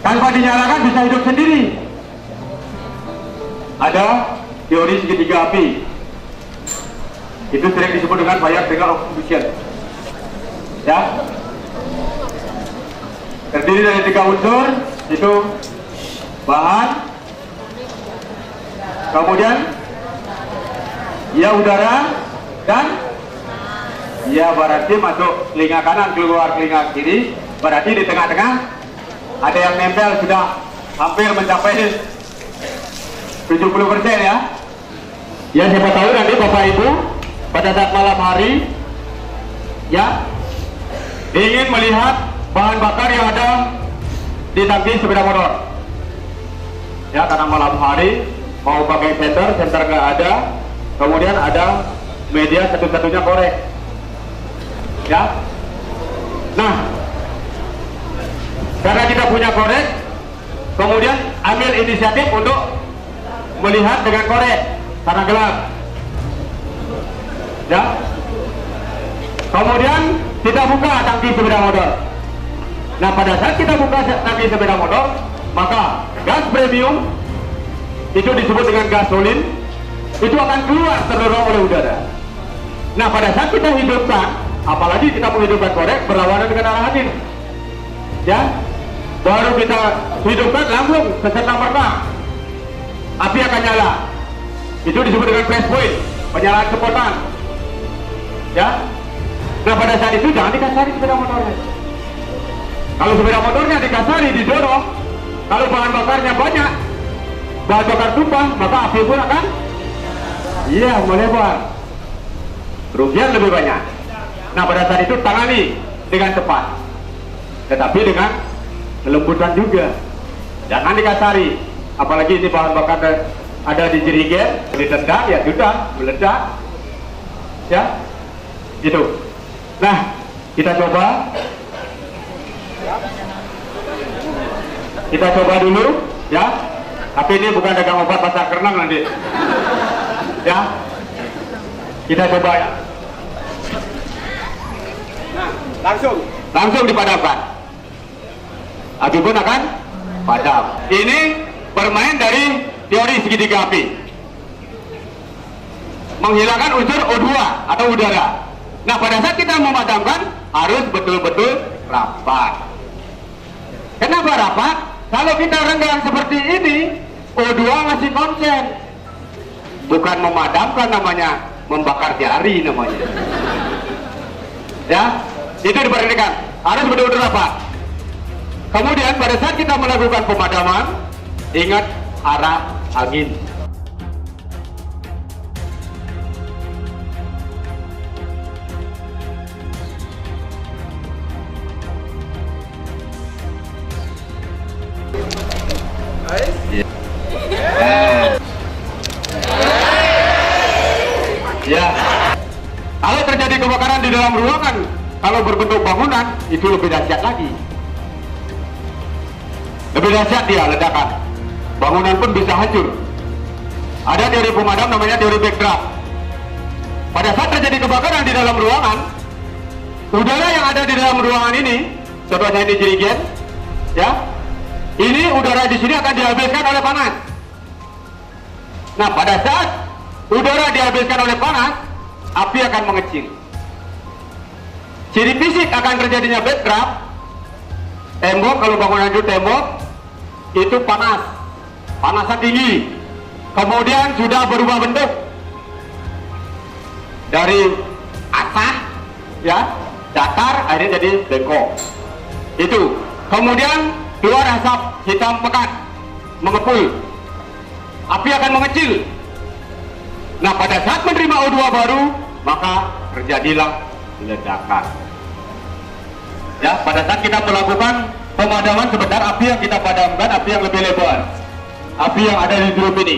Speaker 4: tanpa dinyalakan bisa hidup sendiri. Ada teori segitiga api. Itu sering disebut dengan fire single oxidation. Ya, terdiri dari 3 unsur, itu bahan, kemudian ya udara, dan ya berarti masuk telinga kanan keluar telinga kiri, berarti di tengah-tengah ada yang nempel sudah hampir mencapai 70% ya. Ya, siapa tahu nanti Bapak Ibu pada saat malam hari ya ingin melihat bahan bakar yang ada di tangki sepeda motor. Ya, karena malam hari mau pakai senter nggak ada, kemudian ada media satu-satunya korek. Ya, nah, karena kita punya korek, kemudian ambil inisiatif untuk melihat dengan korek karena gelap. Ya, kemudian kita buka tangki sepeda motor. Nah, pada saat kita buka tangki sepeda motor, maka gas premium itu disebut dengan gasolin, itu akan keluar terdorong oleh udara. Nah, pada saat kita hidupkan, apalagi kita menghidupkan korek berlawanan dengan arah angin, ya, baru kita hidupkan langsung serta-merta api akan nyala. Itu disebut dengan flash point, penyalaan spontan. Ya, nah pada saat itu jangan dikasari sepeda motornya. Kalau sepeda motornya dikasari, didorong, kalau bahan bakarnya banyak, bahan bakar tumpah, maka api pun akan melebar, kerugian lebih banyak. Nah, pada saat itu tangani dengan cepat, tetapi dengan kelembutan juga, jangan dikasari. Apalagi ini bahan bakar ada di jerigen, ditendang ya sudah meledak, ya gitu. Nah, kita coba dulu ya, tapi ini bukan dagang obat pasar kerenang nanti ya, kita coba ya. Nah, langsung dipadamkan, api pun akan padam. Ini bermain dari teori segitiga api, menghilangkan unsur O2 atau udara. Nah, pada saat kita memadamkan harus betul-betul rapat. Kenapa rapat? Kalau kita renggang seperti ini, O2 masih konsen. Bukan memadamkan namanya, membakar jari namanya. Ya, itu diperhatikan, harus betul-betul rapat. Kemudian pada saat kita melakukan pemadaman, ingat arah angin. Ya, kalau terjadi kebakaran di dalam ruangan, kalau berbentuk bangunan, itu lebih dahsyat lagi. Lebih dahsyat dia ledakan. Bangunan pun bisa hancur. Ada teori pemadam namanya teori backdraft. Pada saat terjadi kebakaran di dalam ruangan, udara yang ada di dalam ruangan ini, contohnya ini jerigen, ya, ini udara di sini akan dihabiskan oleh panas. Nah, pada saat udara dihabiskan oleh panas, api akan mengecil. Ciri fisik akan terjadinya backdraft, tembok, kalau bangunan itu tembok, itu panasnya tinggi, kemudian sudah berubah bentuk dari asah, ya, datar, akhirnya jadi bengkok. Itu kemudian keluar asap hitam pekat, mengepul, api akan mengecil. Nah, pada saat menerima O2 baru, maka terjadilah ledakan. Ya, pada saat kita melakukan pemadaman sebentar, api yang kita padamkan api yang lebih lebar, api yang ada di drum ini.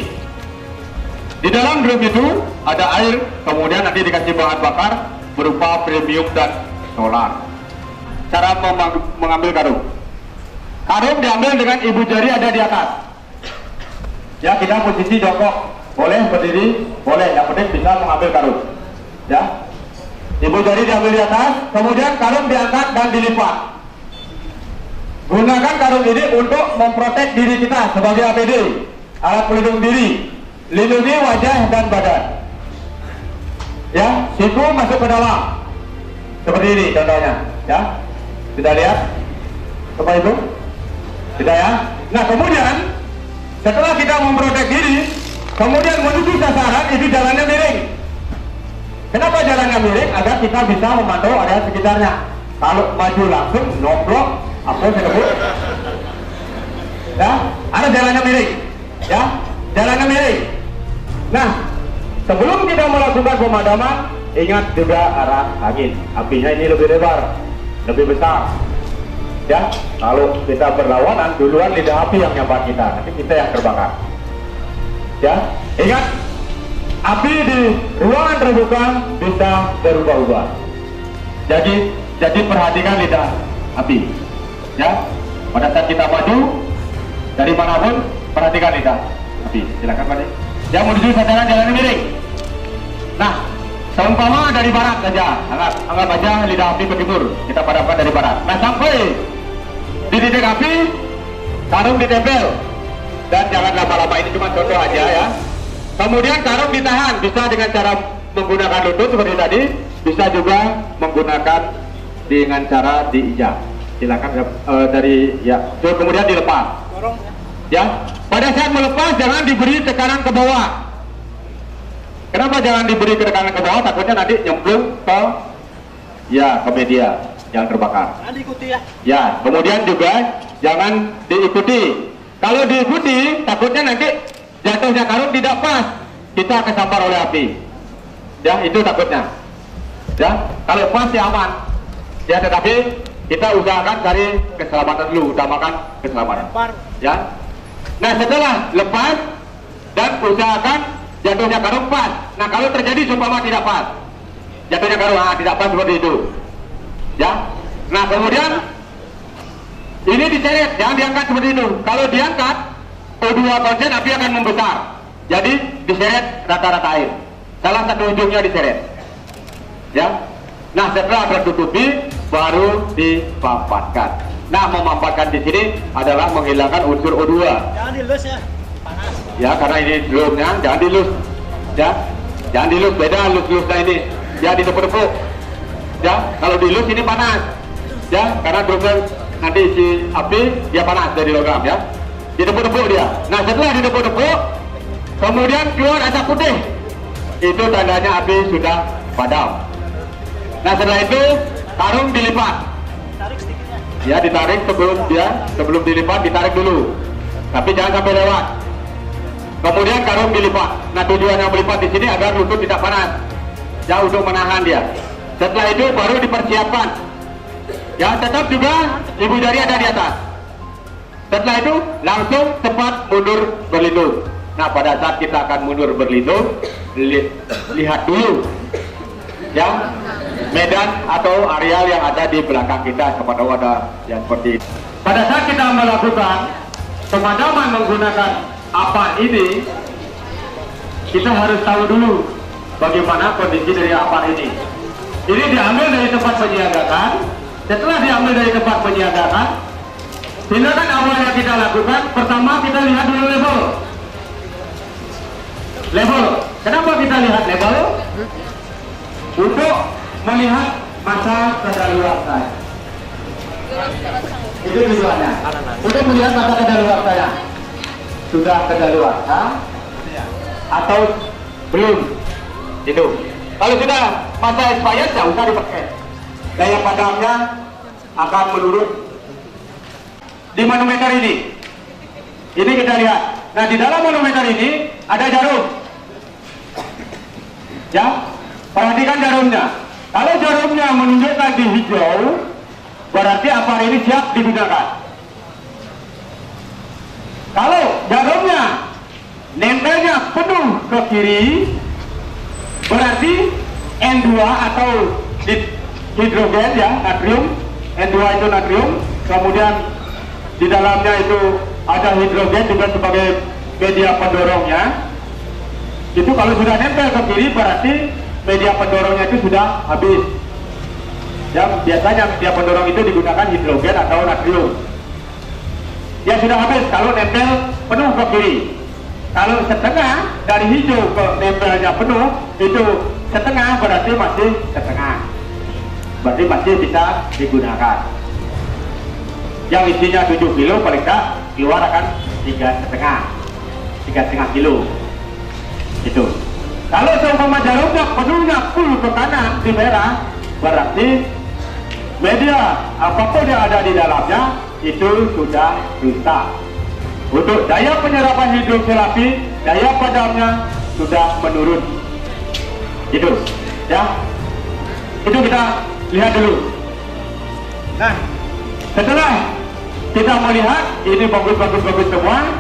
Speaker 4: Di dalam drum itu ada air, kemudian nanti dikasih bahan bakar berupa premium dan solar. Cara mengambil karung. Karung diambil dengan ibu jari ada di atas. Ya, kita posisi jongkok, boleh berdiri, boleh, yang penting bisa mengambil karung. Ya, ibu jari diambil di atas, kemudian karung diangkat dan dilipat. Gunakan karung ini untuk memprotek diri kita sebagai APD, alat pelindung diri, lindungi wajah dan badan. Ya, siku masuk ke dalam, seperti ini contohnya. Ya, sudah lihat? Apa itu? Sudah ya? Nah, kemudian setelah kita memprotek diri, kemudian menuju sasaran, itu jalannya miring. Kenapa jalannya miring? Agar kita bisa memantau area sekitarnya. Kalau maju langsung, nomplok, apa saya sebut? Ya, ada jalannya miring. Ya, jalannya miring. Nah, sebelum kita melakukan pemadaman, ingat juga arah angin. Apinya ini lebih lebar, lebih besar. Ya, kalau kita berlawanan, duluan lidah api yang nyambar kita, nanti kita yang terbakar. Ya, ingat, api di ruangan terbuka bisa berubah-ubah. Jadi perhatikan lidah api. Ya, pada saat kita maju dari manapun, perhatikan lidah api. Silakan Pak. Ya, menuju sasaran jalan miring. Nah, seumpama dari barat saja, anggap aja lidah api ke timur, kita padamkan dari barat. Nah, sampai di titik api, karung ditempel, dan jangan lama-lama, ini cuma contoh aja ya. Kemudian karung ditahan, bisa dengan cara menggunakan lutut seperti tadi, bisa juga menggunakan dengan cara diinjak. Silakan dari ya, kemudian dilepas. Ya, pada saat melepas jangan diberi tekanan ke bawah. Kenapa jangan diberi tekanan ke bawah? Takutnya nanti nyemplung ke media yang terbakar.
Speaker 5: Jangan diikuti ya.
Speaker 4: Ya, kemudian juga jangan diikuti. Kalau diikuti, takutnya nanti jatuhnya karung tidak pas, kita kesampar oleh api. Ya, itu takutnya. Ya, kalau pas ya aman. Ya, tetapi kita usahakan cari keselamatan dulu, utamakan keselamatan. Ya. Nah, setelah lepas dan usahakan jatuhnya karung pas. Nah, kalau terjadi seumpama tidak pas, jatuhnya karung tidak pas seperti itu. Ya. Nah, kemudian ini diseret, jangan diangkat seperti itu. Kalau diangkat, O2 konsen api akan membesar. Jadi diseret rata-rata air. Salah satu ujungnya diseret. Ya. Nah, setelah tertutupi baru dipampatkan. Nah, memampatkan di sini adalah menghilangkan unsur O2.
Speaker 5: Jangan dilus ya, panas.
Speaker 4: Ya, karena ini drumnya jangan dilus. Ya, jangan dilus, beda lus-lusnya ini. Ya, ditepuk-tepuk. Ya, kalau dilus ini panas. Ya, karena drumnya nanti isi api dia panas dari logam ya. Ditepuk-tepuk dia. Nah, setelah ditepuk-tepuk, kemudian keluar asap putih. Itu tandanya api sudah padam. Nah, setelah itu karung dilipat.
Speaker 5: Tarik sedikitnya.
Speaker 4: Ya, ditarik sebelum dilipat ditarik dulu. Tapi jangan sampai lewat. Kemudian karung dilipat. Nah, tujuannya melipat di sini agar lutut tidak panas. Ya, untuk menahan dia. Setelah itu baru dipersiapkan. Ya, tetap juga ibu jari ada di atas. Setelah itu langsung cepat mundur berlindung. Nah, pada saat kita akan mundur berlindung, lihat dulu ya medan atau areal yang ada di belakang kita, siapa tahu ada yang seperti ini. Pada saat kita melakukan pemadaman menggunakan apa ini, kita harus tahu dulu bagaimana kondisi dari apa ini. Ini diambil dari tempat penyiagakan. Setelah diambil dari tempat penyiagakan, tindakan awal yang kita lakukan, pertama kita lihat dulu level. Level. Kenapa kita lihat level? Untuk melihat masa kadaluarsa. Itu tujuannya. Untuk melihat masa kadaluarsa. Sudah kadaluarsa atau belum? Itu. Kalau sudah masa expired, tidak usah dipakai. Daya padamnya akan menurun. Di manometer ini Ini kita lihat. Nah, di dalam manometer ini ada jarum. Ya, perhatikan jarumnya. Kalau jarumnya menunjukkan di hijau, berarti apar ini siap digunakan. Kalau jarumnya nempelnya penuh ke kiri, berarti N2 atau hidrogen ya, natrium. N2 itu natrium, kemudian di dalamnya itu ada hidrogen juga sebagai media pendorongnya. Itu kalau sudah nempel ke kiri berarti media pendorongnya itu sudah habis. Yang biasanya media pendorong itu digunakan hidrogen atau natrium. Ya sudah habis kalau nempel penuh ke kiri. Kalau setengah dari hijau ke nempelnya penuh, itu setengah berarti masih setengah. Berarti masih bisa digunakan. Yang isinya 7 kilo paling tak keluar akan 3,5 kilo. Itu. Kalau seumpama jarumnya penuhnya full ke kanan di merah, berarti media apapun yang ada di dalamnya itu sudah rusak. Untuk daya penyerapan hidroksil api, daya padamnya sudah menurun. Itu, ya. Itu kita lihat dulu. Nah, setelah kita melihat ini bagus semua,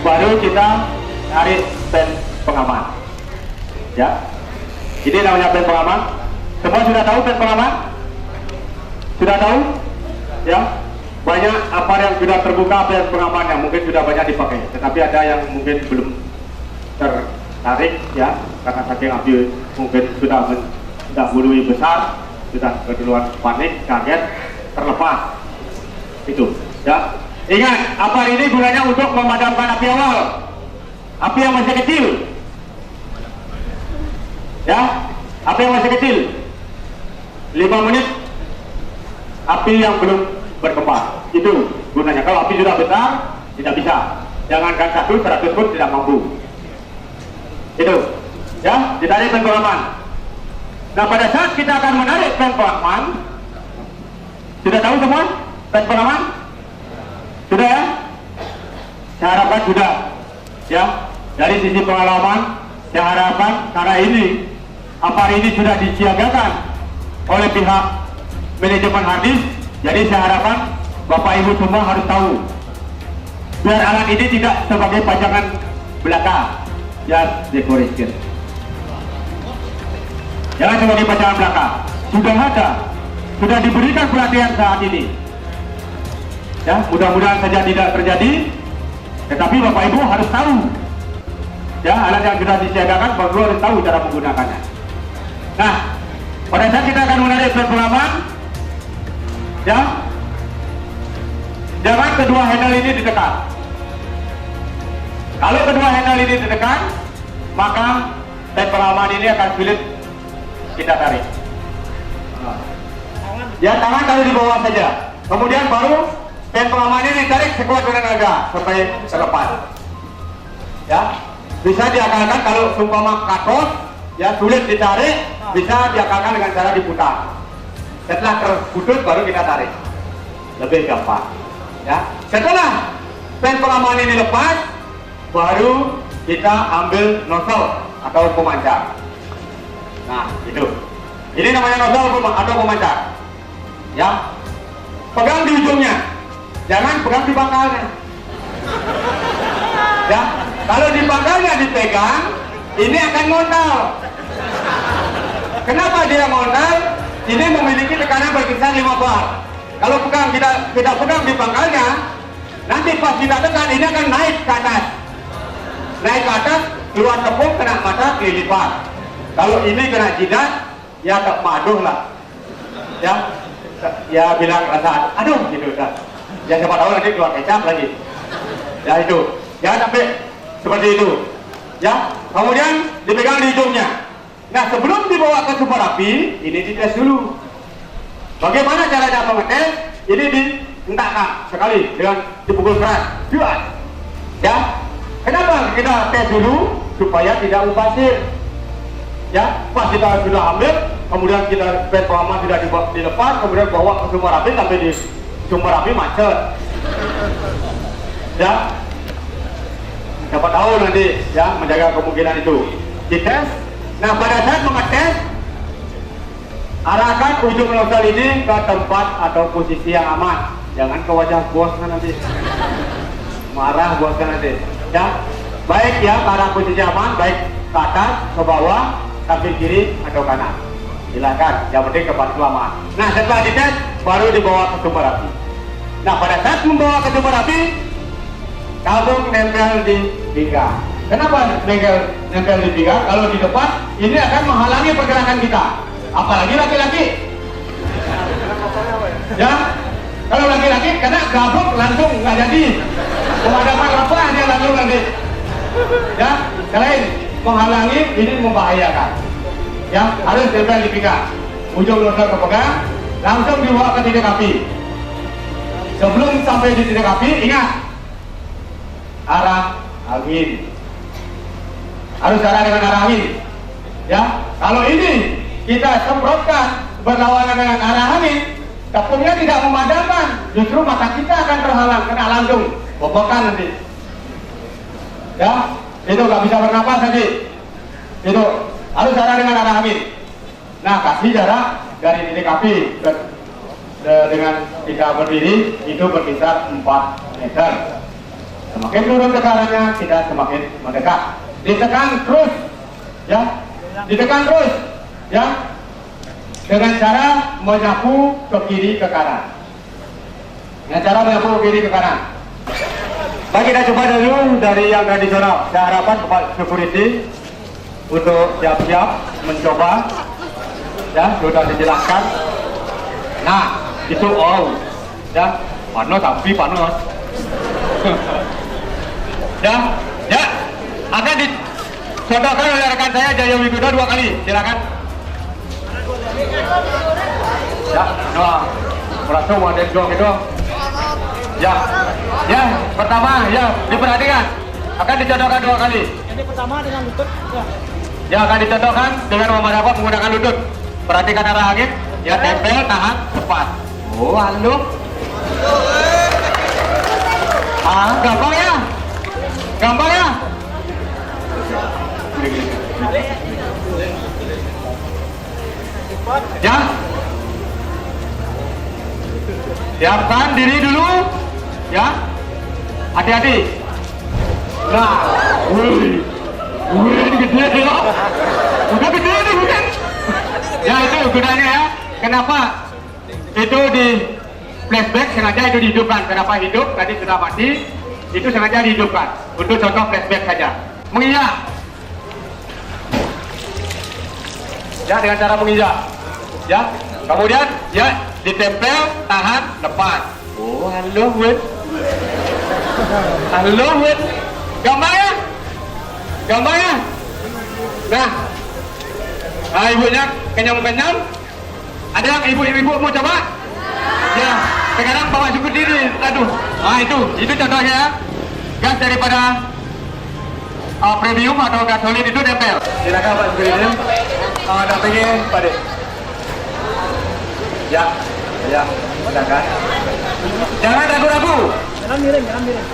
Speaker 4: baru kita tarik pen pengaman. Ya, ini namanya pen pengaman. Semua sudah tahu pen pengaman? Sudah tahu? Ya, banyak apar yang sudah terbuka pen pengaman yang mungkin sudah banyak dipakai, tetapi ada yang mungkin belum tertarik ya, karena saking api mungkin sudah mendahului besar, sudah keduluan panik, kaget, terlepas. Itu, ya. Ingat, apar ini gunanya untuk memadamkan api awal, api yang masih kecil. Ya, api yang masih kecil. 5 menit api yang belum berkembang. Itu gunanya. Kalau api sudah besar, tidak bisa. Jangankan 100 pun tidak mampu. Itu, ya, ditarik pen pengaman. Nah, pada saat kita akan menarik pen pengaman, sudah tahu semua pen pengaman? Sudah ya? Saya harapkan sudah. Ya, dari sisi pengalaman, saya harapkan karena ini apar ini sudah disiagakan oleh pihak manajemen harddisk, jadi saya harapkan Bapak Ibu semua harus tahu biar alat ini tidak sebagai pajangan belaka, just decoration. Jangan sebagai pajangan belaka. Sudah ada, sudah diberikan pelatihan saat ini. Ya, mudah-mudahan saja tidak terjadi, tetapi Bapak Ibu harus tahu. Ya, alat yang sudah disiagakan, Bapak Ibu harus tahu cara menggunakannya. Nah, pada saat kita akan menarik pen pengaman, ya, jangan kedua handle ini ditekan. Kalau kedua handle ini ditekan, maka pen pengaman ini akan sulit kita tarik. Ya, tangan taruh di bawah saja. Kemudian baru pen pengaman ini ditarik sekuat tenaga sampai terlepas. Ya, bisa diakalkan kalau seumpama katos, ya sulit ditarik, bisa diakalkan dengan cara diputar. Setelah terputus baru kita tarik, lebih gampang. Ya, setelah pen pengaman ini lepas, baru kita ambil nozzle atau pemancar. Nah, itu. Ini namanya nozzle atau pemancar. Ya, pegang di ujungnya, jangan pegang di pangkalnya. Ya, kalau di pangkalnya dipegang, ini akan ngondal. Kenapa dia ngondal? Ini memiliki tekanan berkisar 5 bar. Kalau kita pegang di pangkalnya, nanti pas kita tekan ini akan naik ke atas. Naik ke atas, keluar tepung, kena mata, kelilipan. Kalau ini kena jidat, ya tak maduh lah. Ya bilang rasa aduh gitu dah. Ya siapa tahu nanti keluar kecap lagi. Ya itu. Ya sampai seperti itu. Ya, kemudian dipegang di ujungnya. Nah, sebelum dibawa ke sumber api, ini dites dulu. Bagaimana caranya mengetes? Ini dihentakkan sekali dengan dipukul keras. Jual. Ya. Kenapa kita tes dulu? Supaya tidak mubazir. Ya, pas kita sudah ambil, kemudian kita pen pengaman sudah dilepas, kemudian bawa ke sumber api, sampai di sumber api macet. Ya, siapa tahu nanti ya menjaga kemungkinan itu. Dites. Nah, pada saat mengetes, arahkan ujung nozzle ini ke tempat atau posisi yang aman. Jangan ke wajah bosnya nanti. Marah bosnya nanti. Ya, baik ya ke arah posisi aman, baik ke atas, ke bawah, samping kiri atau kanan. Silakan. Yang penting tempat itu aman. Nah, setelah dites, baru dibawa ke sumber api. Nah, pada saat membawa ke sumber api, tabung nempel di pinggang. Kenapa nempel di pinggang? Kalau di depan, ini akan menghalangi pergerakan kita. Apalagi laki-laki. Ya, kalau laki-laki kena gabung langsung nggak jadi. Pemadaman apa dia langsung nanti. Ya, selain menghalangi, ini membahayakan. Ya, harus nempel di pinggang. Ujung nozzle kepegang, langsung dibawa ke titik api. Sebelum sampai di titik api, ingat arah angin. Harus arah dengan arah angin. Ya, kalau ini kita semprotkan berlawanan dengan arah angin, tepungnya tidak memadamkan, justru mata kita akan terhalang, kena langsung bobokan nanti. Ya, itu nggak bisa bernapas nanti. Itu harus arah dengan arah angin. Nah, kasih jarak dari titik api dengan kita berdiri itu berkisar 4 meter. Semakin turun tekarannya, kita semakin mendekat. Ditekan terus, ya, ditekan terus, ya, dengan cara menyapu ke kiri ke kanan. Dengan cara menyapu ke kiri ke kanan. Baik, kita coba dulu dari yang tradisional. Saya harapkan Bapak Security untuk siap-siap mencoba. Ya, sudah dijelaskan. Nah, itu ya, panos tapi panos. Ya, akan disodorkan oleh rekan saya Jaya Widodo 2 kali. Silakan. Ya, nah, langsung ada dong itu. Ya, pertama ya diperhatikan akan disodorkan 2 kali.
Speaker 5: Ini pertama dengan lutut.
Speaker 4: Ya, akan disodorkan dengan menggunakan lutut. Perhatikan arah angin. Ya, tempel, tahan, lepas. Oh, halo. Gampang ya? Gampang ya? Ya. Siapkan diri dulu. Ya. Hati-hati. Nah, wih, ini gede ya. Udah gede nih, bukan? Ya, itu gunanya ya. Kenapa itu di flashback sengaja itu dihidupkan? Kenapa hidup? Tadi sudah mati. Itu sengaja dihidupkan. Untuk contoh flashback saja. Menginjak. Ya, dengan cara menginjak. Ya. Kemudian ya ditempel, tahan, lepas. Oh, halo, Win. Halo, Win. Gampang ya? Gampang ya? Nah, ibunya kenyam-kenyam. Ada yang ibu-ibu mau coba? Ya, sekarang bawa cukup diri. Aduh, nah itu contohnya ya. Gas daripada premium atau gasolin itu nempel. Silakan Pak Sekalian. Dampingi Pak De. Ya, silakan. Jangan ragu-ragu.
Speaker 5: Jangan miring.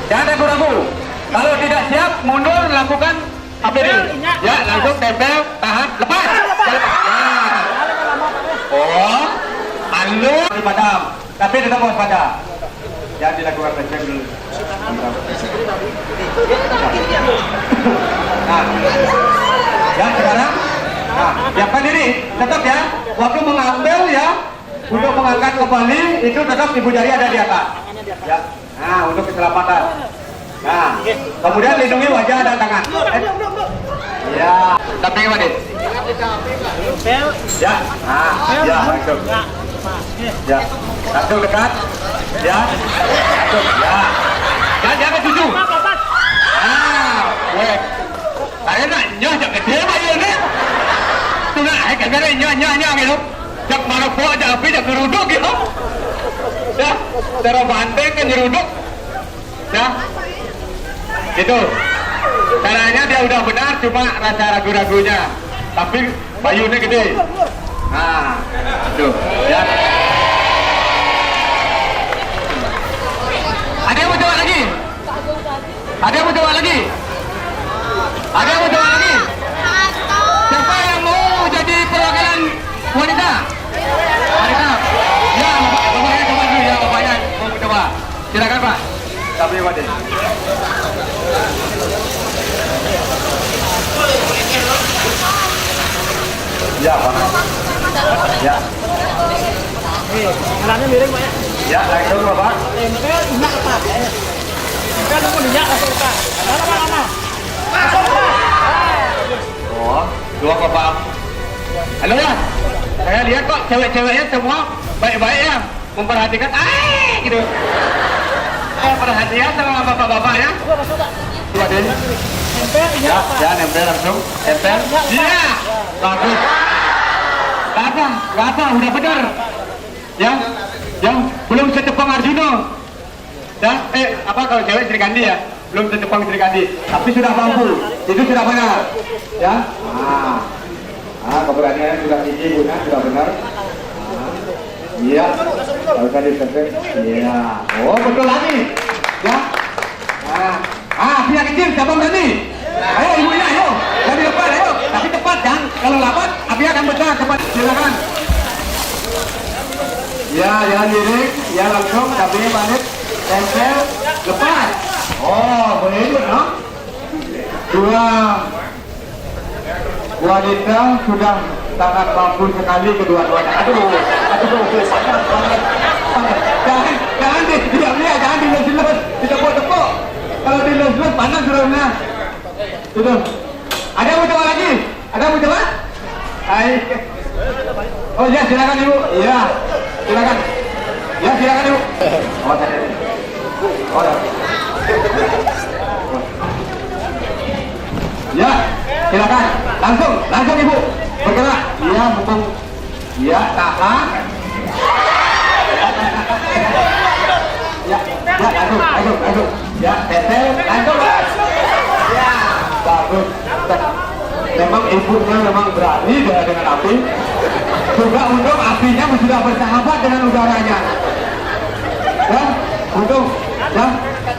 Speaker 4: Jangan ragu-ragu. Kalau tidak siap, mundur lakukan APD. Ya, langsung tempel, tahan, lepas. Oh, halo, padam. Tapi tetap waspada. Jangan dilakukan flashback dulu. Nah, ya sekarang, siapkan diri, tetap ya. Waktu mengambil ya, untuk mengangkat kembali itu tetap ibu jari ada di atas. Ya, nah untuk keselamatan. Nah, kemudian lindungi wajah dan tangan. Ya, tapi gimana? Ya, ya langsung. Ya, langsung dekat. Ya, langsung. Ya, jangan cucu. Weh, saya nak nyoh jangan gede bayar ni. Tu nak, kadang-kadang nyoh gitu. Jak maroko aja api jak geruduk gitu. Ya, cara banteng kan geruduk. Ya, gitu. Caranya dia udah benar, cuma rasa ragu-ragunya. Tapi bayunya gede. Nah, tuh, ya. Ada yang mau coba lagi? Ada yang mau coba lagi? Ada yang mau coba lagi? Siapa yang mau jadi perwakilan wanita? Wanita? Ya, bapaknya coba dulu ya, bapaknya mau coba. Silakan Pak. Tapi Pak Den. Ya Pak. Ya.
Speaker 5: Jalannya miring Pak ya.
Speaker 4: Ya, langsung Bapak.
Speaker 5: Tempel minyak Pak. Tempel nunggu minyak langsung Pak. Lama-lama. Langsung Pak.
Speaker 4: Oh, dua Bapak. Halo ya. Saya lihat kok cewek-ceweknya semua baik-baik ya, memperhatikan. Gitu. Perhatian sama bapak-bapak ya.
Speaker 5: Masuk Pak.
Speaker 4: Pak Den.
Speaker 5: Tempel minyak
Speaker 4: Ya,
Speaker 5: Pak.
Speaker 4: ya nempel langsung. Nempel. Iya. Bagus. Gak apa, udah benar. Ya, yang belum secepang Arjuno. Ya, apa kalau cewek Sri Kandi ya? Belum secepang Sri Kandi, tapi sudah mampu. Itu sudah benar. Ya. Keberanian sudah tinggi, Bunda, sudah benar. Iya. Kalau tadi disesuai. Iya. Oh, betul lagi. Ya. Pihak kecil, siapa berani? Ayo ibunya, ayo. Dari depan, ayo. Tapi cepat, jangan. Kalau lambat, api akan besar. Cepat, silakan. Ya, jalan diri. Ya, langsung. Tapi balik. Tempel. Lepas. Oh, boleh itu, no? Dua wanita sudah sangat mampu sekali kedua-duanya. Aduh. Jangan diam ya, jangan dilus-lus, ditepuk-tepuk. Kalau dilus-lus panas suruhnya. Itu. Ada yang mau coba lagi? Ada yang mau coba? Oh ya, silakan Ibu. Iya, silakan. Ya, silakan Ibu. Oh, ya, silakan. Langsung Ibu. Bergerak. Iya, mumpung. Iya, tahan. Ya, langsung. Ya, tetel, langsung. Ya, bagus. Memang ibunya memang berani dengan api. Juga untung apinya sudah bersahabat dengan udaranya. Ya, untung. Ya,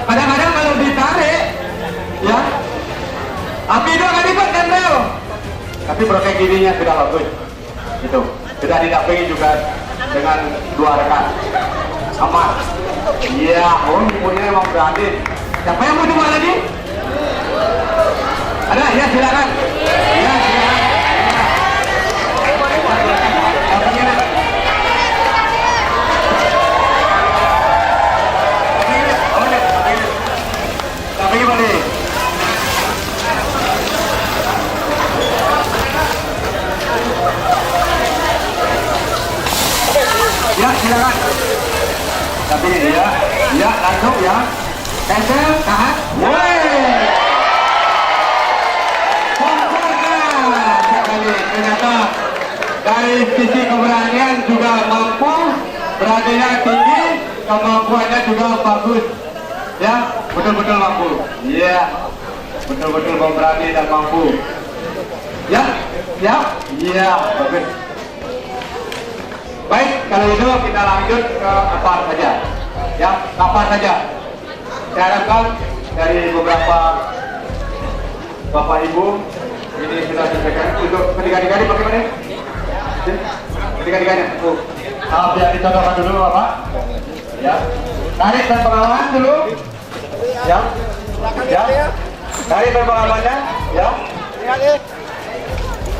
Speaker 4: kadang-kadang kalau ditarik, ya, api itu akan ikut nempel. Tapi proses gininya sudah bagus. Itu sudah didampingi juga dengan dua rekan. Aman. Iya, ibunya memang berani. Siapa yang mau coba lagi? Ada? Ya, silakan. Ya, silakan. Tapi balik. Ya, silakan. Tapi ya, langsung ya. Cancel, tahan. Sempurna sekali. Ternyata dari sisi keberanian juga mampu, beraninya tinggi, kemampuannya juga bagus. Ya, betul-betul mampu. Iya, betul-betul berani dan mampu. Ya, iya, bagus. Baik, kalau itu kita lanjut ke kapal saja. Ya, kapal saja. Saya harapkan dari beberapa Bapak Ibu ini sudah disampaikan untuk ketiga-tiganya bagaimana? Ketiga-tiganya. Biar dicontohkan dulu Bapak. Ya. Tarik dan pengalaman dulu. Ya. Tarik dan pengalamannya. Ya.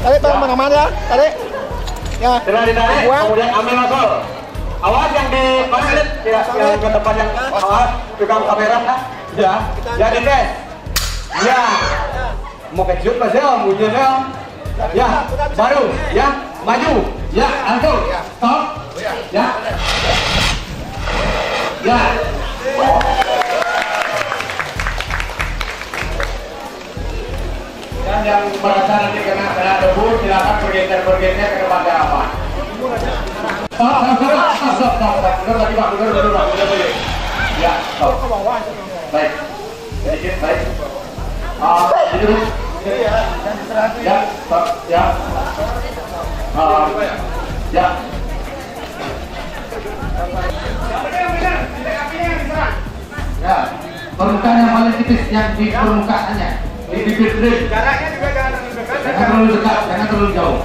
Speaker 5: Tarik pengalaman ya. Tarik. Ya.
Speaker 4: Setelah ditarik, kemudian ambil nozzle. Awas yang di mana? Yang ke depan yang awas pegang kamera. Ya. Jadi tes. Ya. Mau kejut mas ya, bunyinya. Ya. Baru. Ya. Maju. Ya. Langsung. Stop. Ya. Ya. Dan yang merasa nanti kena debu silakan bergeser ke tempat harapan. Stop. Lagi Pak, dulu. Ya, stop. Baik. Baik. Dulu. Ya, stop. Ya. Ya. Ya.
Speaker 2: permukaan yang paling tipis yang di permukaannya, di bibir trim.
Speaker 5: Jaraknya juga jangan terlalu dekat.
Speaker 2: Jangan terlalu dekat, jangan terlalu jauh.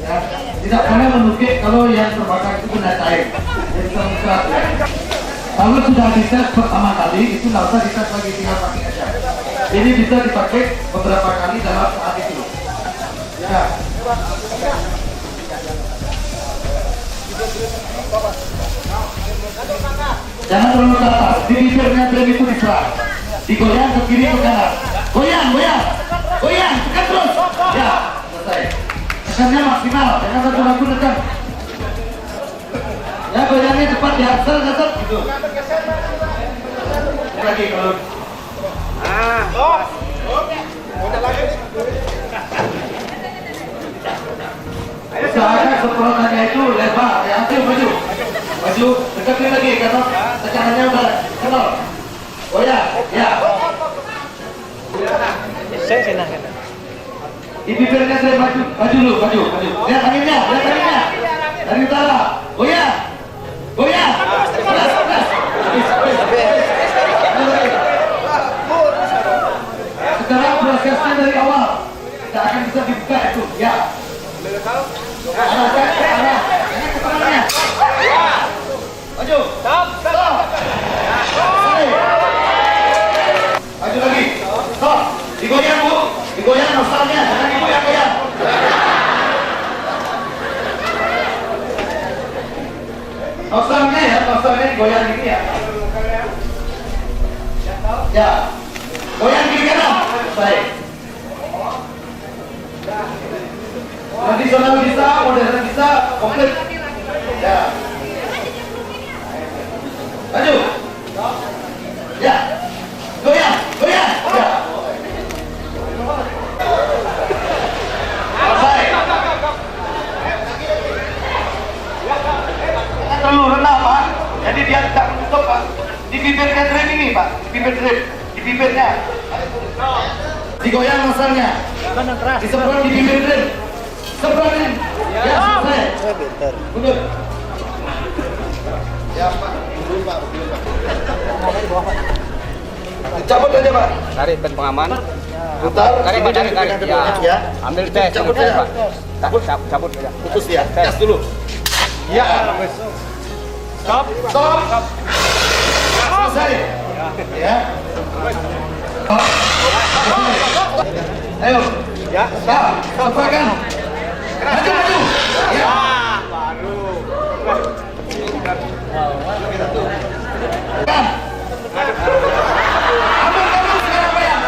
Speaker 2: Ya, tidak boleh menukik kalau yang terbakar itu kena cair. Jadi termusat ya. Kalau sudah dites pertama kali, itu nggak usah dites lagi, tinggal pakai aja. Ini bisa dipakai beberapa kali dalam saat itu. Ya. Jangan terlalu ke atas, di bibirnya trim itu diserang. Digoyang ke kiri ke kanan. Goyang, goyang, goyang, tekan terus. Ya, selesai. Tekannya maksimal, jangan ragu-ragu tekan. Ya, goyangnya cepat ya, set, gitu. Lagi kalau. Usahakan semprotannya itu lebar, ya, maju. Maju, deketin lagi karena tekanannya udah kenal. Goyang, ya. Di bibirnya saya maju dulu, maju. Lihat anginnya. Dari utara, goyang. Sekarang prosesnya dari awal, tidak akan bisa dibuka itu, ya. Arahkan ke arah, ini keterangannya. Maju. Stop. Maju lagi. Stop. Digoyang bu, digoyang nosalnya, jangan digoyang-goyang. Nosalnya digoyang gini ya. Ya, goyang kiri kanan. Baik. Tradisional bisa, modern bisa, komplit. Ya. Maju. Ya. Goyang. Ya. Terlalu rendah Pak, jadi dia tidak menutup Pak. Di bibirnya trim ini Pak, di bibirnya. Digoyang masalnya, disemprot di bibir trim. Semprotin, ya selesai. Mundur. Ya Pak, mundur Pak. Cabut aja Pak.
Speaker 3: Tarik pen pengaman.
Speaker 2: Putar.
Speaker 3: Tarik. Ya. Ambil tes.
Speaker 2: Cabut aja.
Speaker 3: Cabut aja.
Speaker 2: Putus ya. Tes dulu. Ya. Stop. Selesai. Ya. Ayo. Ya. Sampaikan. Maju. Ya. Ambil karung sekarang bayar.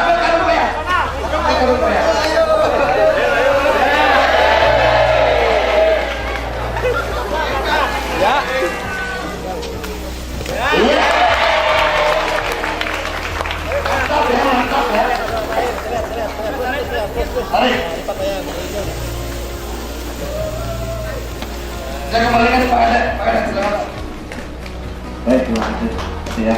Speaker 5: Ya.
Speaker 2: Mantap ya. Tarik. Saya kembalikan Pak Adek, silakan. Baik, terima kasih. Ya.